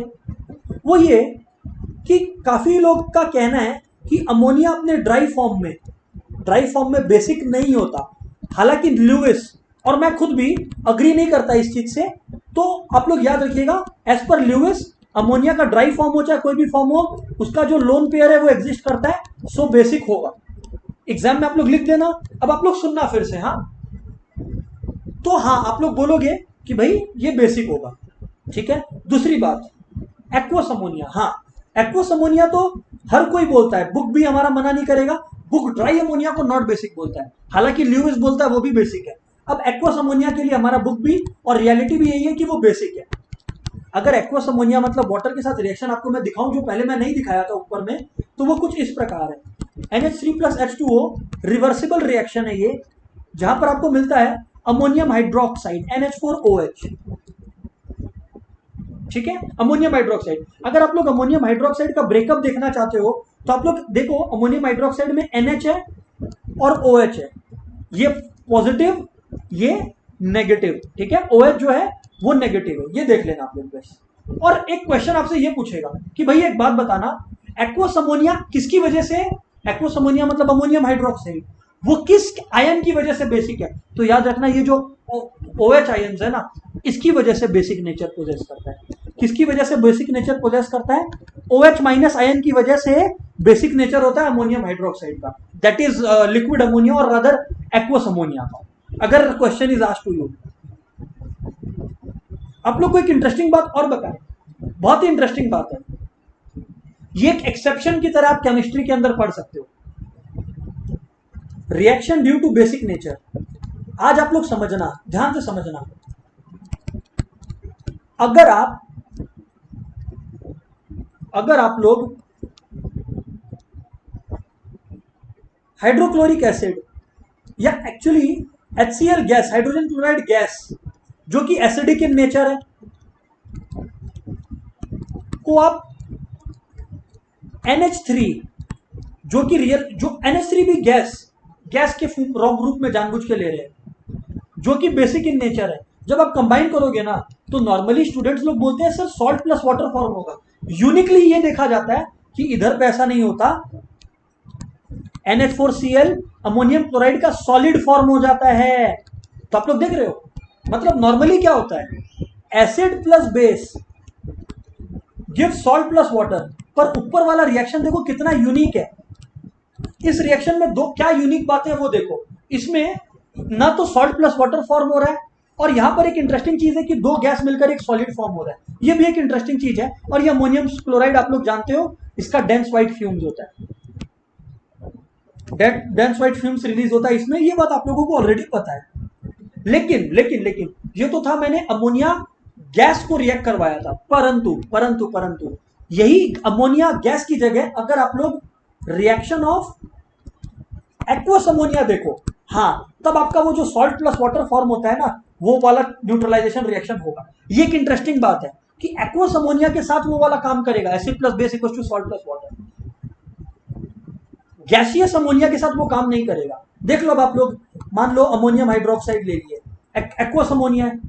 वो ये कि काफी लोग का कहना है कि अमोनिया अपने ड्राई फॉर्म में बेसिक नहीं होता। हालांकि ल्यूइस और मैं खुद भी अग्री नहीं करता इस चीज से। तो आप लोग याद रखिएगा, एज पर ल्यूइस अमोनिया का ड्राई फॉर्म हो चाहे कोई भी फॉर्म हो, उसका जो लोन पेयर है वो एग्जिस्ट करता है, सो बेसिक होगा। एग्जाम में आप लोग लिख देना। अब आप लोग सुनना फिर से, हाँ तो हाँ आप लोग बोलोगे कि भाई ये बेसिक होगा, ठीक है। दूसरी बात, एक्वस अमोनिया, हाँ एक्वस अमोनिया तो हर कोई बोलता है, बुक भी हमारा मना नहीं करेगा, बुक ड्राई अमोनिया को नॉट बेसिक बोलता है, हालांकि ल्यूइस बोलता है वो भी बेसिक है। अब एक्वस अमोनिया के लिए हमारा बुक भी और रियलिटी भी यही है कि वो बेसिक है। अगर एक्वस अमोनिया मतलब वाटर के साथ रिएक्शन आपको मैं दिखाऊं, जो पहले मैं नहीं दिखाया था ऊपर में, तो वो कुछ इस प्रकार है। NH3 plus H2O reversible reaction है ये, जहां पर आपको मिलता है अमोनियम हाइड्रोक्साइड NH4OH, ठीक है, अमोनियम हाइड्रोक्साइड। अगर आप लोग अमोनियम हाइड्रोक्साइड का ब्रेकअप देखना चाहते हो तो आप लोग देखो, अमोनियम हाइड्रोक्साइड में NH है और OH है, ये पॉजिटिव ये नेगेटिव, ठीक है, OH जो है वो नेगेटिव है, ये देख लेना आप लोग बस। और एक क्वेश्चन आपसे ये पूछेगा कि भाई एक बात बताना, एक्वस अमोनिया किसकी वजह से, एक्वस अमोनिया मतलब अमोनियम हाइड्रोक्साइड, वो किस आयन की वजह से बेसिक है? तो याद रखना, ये जो OH आयन्स है ना, इसकी वजह से बेसिक नेचर पोजेस करता है। किसकी वजह से बेसिक नेचर पोजेस करता है? OH माइनस आयन की वजह से बेसिक नेचर होता है अमोनियम हाइड्रोक्साइड का, दैट इज लिक्विड अमोनिया और रादर एक्वस अमोनिया का, अगर question is asked to you. आप लोग को एक इंटरेस्टिंग बात और बताएं, बहुत ही इंटरेस्टिंग बात है, ये एक एक्सेप्शन की तरह आप केमिस्ट्री के अंदर पढ़ सकते हो, reaction due to basic nature. आज आप लोग समझना, ध्यान से समझना, अगर आप लोग हाइड्रोक्लोरिक एसिड या actually HCl gas, hydrogen chloride gas, जो कि एसिडिक इन नेचर है, को आप NH3 जो कि NH3 भी गैस के रूप में जानबूझ के ले रहे हैं, जो कि बेसिक इन नेचर है, जब आप कंबाइन करोगे ना तो नॉर्मली स्टूडेंट्स लोग बोलते हैं sir salt plus water form होगा। यूनिकली ये देखा जाता है कि इधर पे ऐसा नहीं होता, NH4Cl अमोनियम क्लोराइड का सॉलिड फॉर्म हो जाता है। तो आप लोग देख रहे हो, मतलब नॉर्मली क्या होता है, acid plus base give salt plus water, पर ऊपर वाला रिएक्शन देखो कितना यूनिक है। इस रिएक्शन में दो क्या यूनिक बातें हैं वो देखो, इसमें ना तो सॉल्ट प्लस वाटर फॉर्म हो रहा है, और यहां पर एक इंटरेस्टिंग चीज है कि दो गैस मिलकर एक सॉलिड फॉर्म हो रहा है, ये भी एक इंटरेस्टिंग चीज है। और ये अमोनियम क्लोराइड आप लोग जानते हो, इसका डेंस व्हाइट फ्यूम्स होता है, डेंस व्हाइट फ्यूम्स रिलीज होता है इसमें, ये बात आप लोगों को ऑलरेडी पता है। लेकिन लेकिन लेकिन ये तो था, मैंने अमोनिया गैस को रिएक्ट करवाया था, परंतु यही अमोनिया गैस की जगह अगर आप लोग रिएक्शन ऑफ एक्वस अमोनिया देखो, हाँ तब आपका वो जो सॉल्ट प्लस वाटर फॉर्म होता है ना, वो वाला न्यूट्रलाइजेशन रिएक्शन होगा। ये एक इंटरेस्टिंग बात है कि एक्वस अमोनिया के साथ वो वाला काम करेगा, acid plus base equals to salt plus water. Gaseous ammonia के साथ वो काम नहीं करेगा। देख लो अब आप लोग, मान लो अमोनियम हाइड्रोक्साइड ले लिए, एक्वस अमोनिया है,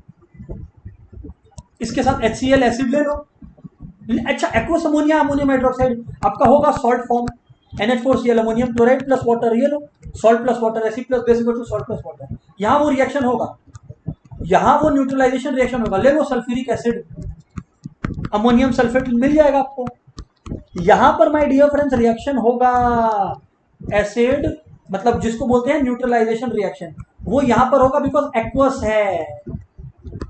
इसके साथ HCl एसिड ले लो, अच्छा एक्वस अमोनिया अमोनियम हाइड्रोक्साइड आपका होगा salt form, NH4Cl ammonium chloride plus water, ये लो salt plus water, acid plus base equal to salt plus water. यहां वो रिएक्शन होगा, यहां वो न्यूट्रलाइजेशन रिएक्शन होगा। ले लो सल्फ्यूरिक एसिड, अमोनियम सल्फेट मिल जाएगा आपको। यहां पर माय डियर फ्रेंड्स रिएक्शन होगा एसिड, मतलब जिसको बोलते हैं न्यूट्रलाइजेशन रिएक्शन, वो यहां पर होगा बिकॉज एक्वस है।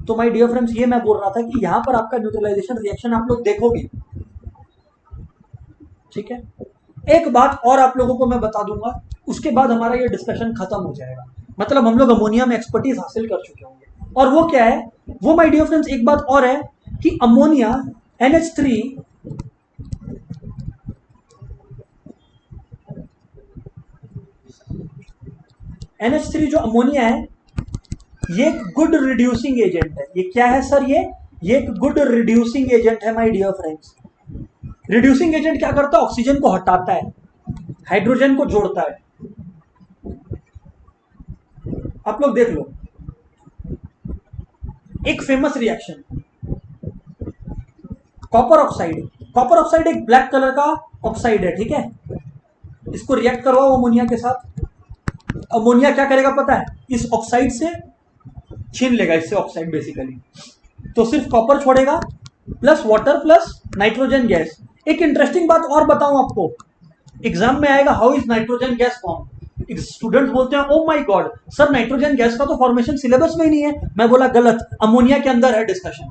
तो माय डियर फ्रेंड्स ये मैं बोल रहा था कि यहां पर आपका न्यूट्रलाइजेशन रिएक्शन आप लोग देखोगे, ठीक है। एक बात और आप लोगों को मैं बता दूंगा, उसके बाद हमारा ये डिस्कशन खत्म हो जाएगा, मतलब हम लोग अमोनिया में एक्सपर्टीज हासिल कर चुके होंगे। और वो क्या है, वो माय डियर फ्रेंड्स एक बात और है कि अमोनिया NH3 NH3 जो अमोनिया है ये एक गुड रिड्यूसिंग एजेंट है। ये क्या है सर, ये एक गुड रिड्यूसिंग एजेंट है my dear friends. Reducing agent क्या करता है, ऑक्सीजन को हटाता है, हाइड्रोजन को जोड़ता है। आप लोग देख लो एक famous reaction, copper oxide. Copper oxide एक ब्लैक कलर का ऑक्साइड है, ठीक है। इसको रिएक्ट करवाओ अमोनिया के साथ, अमोनिया क्या करेगा पता है, इस ऑक्साइड से छीन लेगा इससे ऑक्साइड बेसिकली, तो सिर्फ कॉपर छोड़ेगा plus water plus nitrogen gas. एक इंटरेस्टिंग बात और बताऊं आपको, एग्जाम में आएगा how is nitrogen gas form. Student बोलते हैं oh my God sir nitrogen gas का तो फॉर्मेशन सिलेबस में ही नहीं है। मैं बोला गलत, अमोनिया के अंदर है डिस्कशन।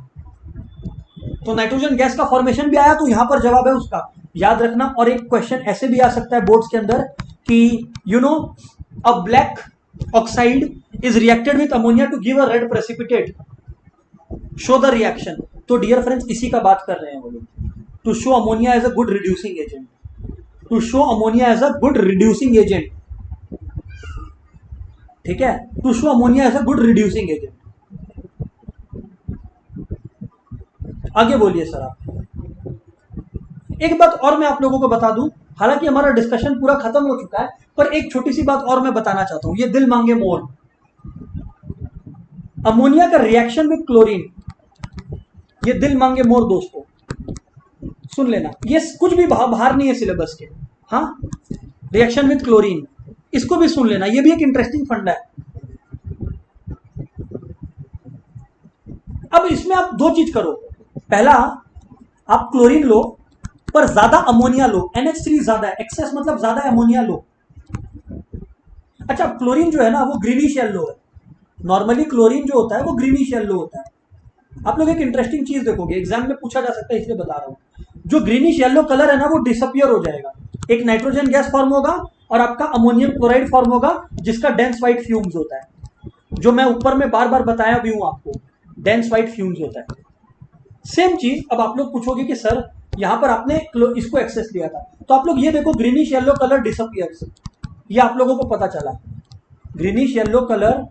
तो नाइट्रोजन गैस का फॉर्मेशन भी आया, तो यहां पर जवाब है उसका, याद रखना। और एक क्वेश्चन ऐसे भी आ सकता है बोर्ड्स के अंदर कि you know a black oxide is reacted with ammonia to give a red precipitate, show the reaction। तो डियर फ्रेंड्स इसी का बात कर रहे हैं वो लोग, to show ammonia as a good reducing agent, to show ammonia as a good reducing agent, ठीक है, to show ammonia as a good reducing agent. आगे बोलिए सर आप। एक बात और मैं आप लोगों को बता दूं, हालांकि हमारा डिस्कशन पूरा खत्म हो चुका है, पर एक छोटी सी बात और मैं बताना चाहता हूं, ये दिल मांगे मोर। अमोनिया का रिएक्शन विद क्लोरीन, ये दिल मांगे मोर दोस्तों सुन लेना, ये कुछ भी बाहर नहीं है सिलेबस के। हाँ, रिएक्शन विद क्लोरीन, इसको भी सुन लेना, ये भी एक इंटरेस्टिंग फंडा है। अब इसमें आप दो चीज करो, पहला आप क्लोरीन लो पर ज्यादा अमोनिया लो, NH3 ज्यादा है, एक्सेस मतलब ज्यादा अमोनिया लो। अच्छा, क्लोरीन जो है ना वो ग्रीनिश येलो है, नॉर्मली क्लोरीन जो होता है वो ग्रीनिश येलो होता है। आप लोग एक इंटरेस्टिंग चीज देखोगे, एग्जाम में पूछा जा सकता है इसलिए बता रहा हूं, जो ग्रीनिश येलो कलर है ना वो डिसअपियर हो जाएगा, एक नाइट्रोजन गैस फॉर्म होगा और आपका अमोनियम क्लोराइड फॉर्म होगा जिसका डेंस व्हाइट फ्यूम्स होता है, जो मैं ऊपर में बार बार बताया भी हूं आपको, डेंस व्हाइट फ्यूम्स होता है। सेम चीज अब आप लोग पूछोगे कि सर यहां पर आपने इसको एक्सेस लिया था, तो आप लोग ये देखो ग्रीनिश येलो कलर डिसअपियर्स, ये आप लोगों को पता चला, ग्रीनिश येलो कलर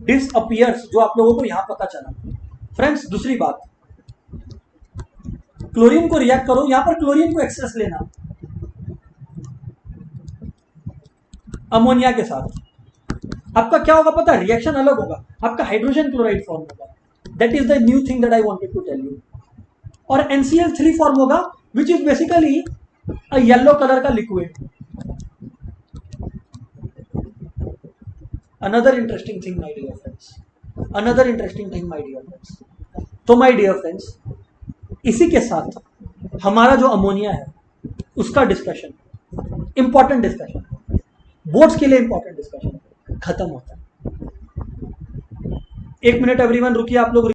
डिसअपियर्स, जो आप लोगों को यहां पता चला। फ्रेंड्स दूसरी बात, क्लोरीन को रिएक्ट करो, यहां पर क्लोरीन को एक्सेस लेना अमोनिया के साथ, आपका क्या होगा पता है, रिएक्शन अलग होगा, आपका हाइड्रोजन क्लोराइड फॉर्म होगा। That is the new thing that I wanted to tell you. और NCl3 फॉर्म होगा which is basically a yellow colour का liquid. Another interesting thing my dear friends, another interesting thing my dear friends. तो my dear friends इसी के साथ हमारा जो ammonia है उसका डिस्कशन, इंपॉर्टेंट डिस्कशन, बोर्ड्स के लिए इंपॉर्टेंट डिस्कशन खत्म होता है। एक मिनट एवरीवन रुकिए आप लोग।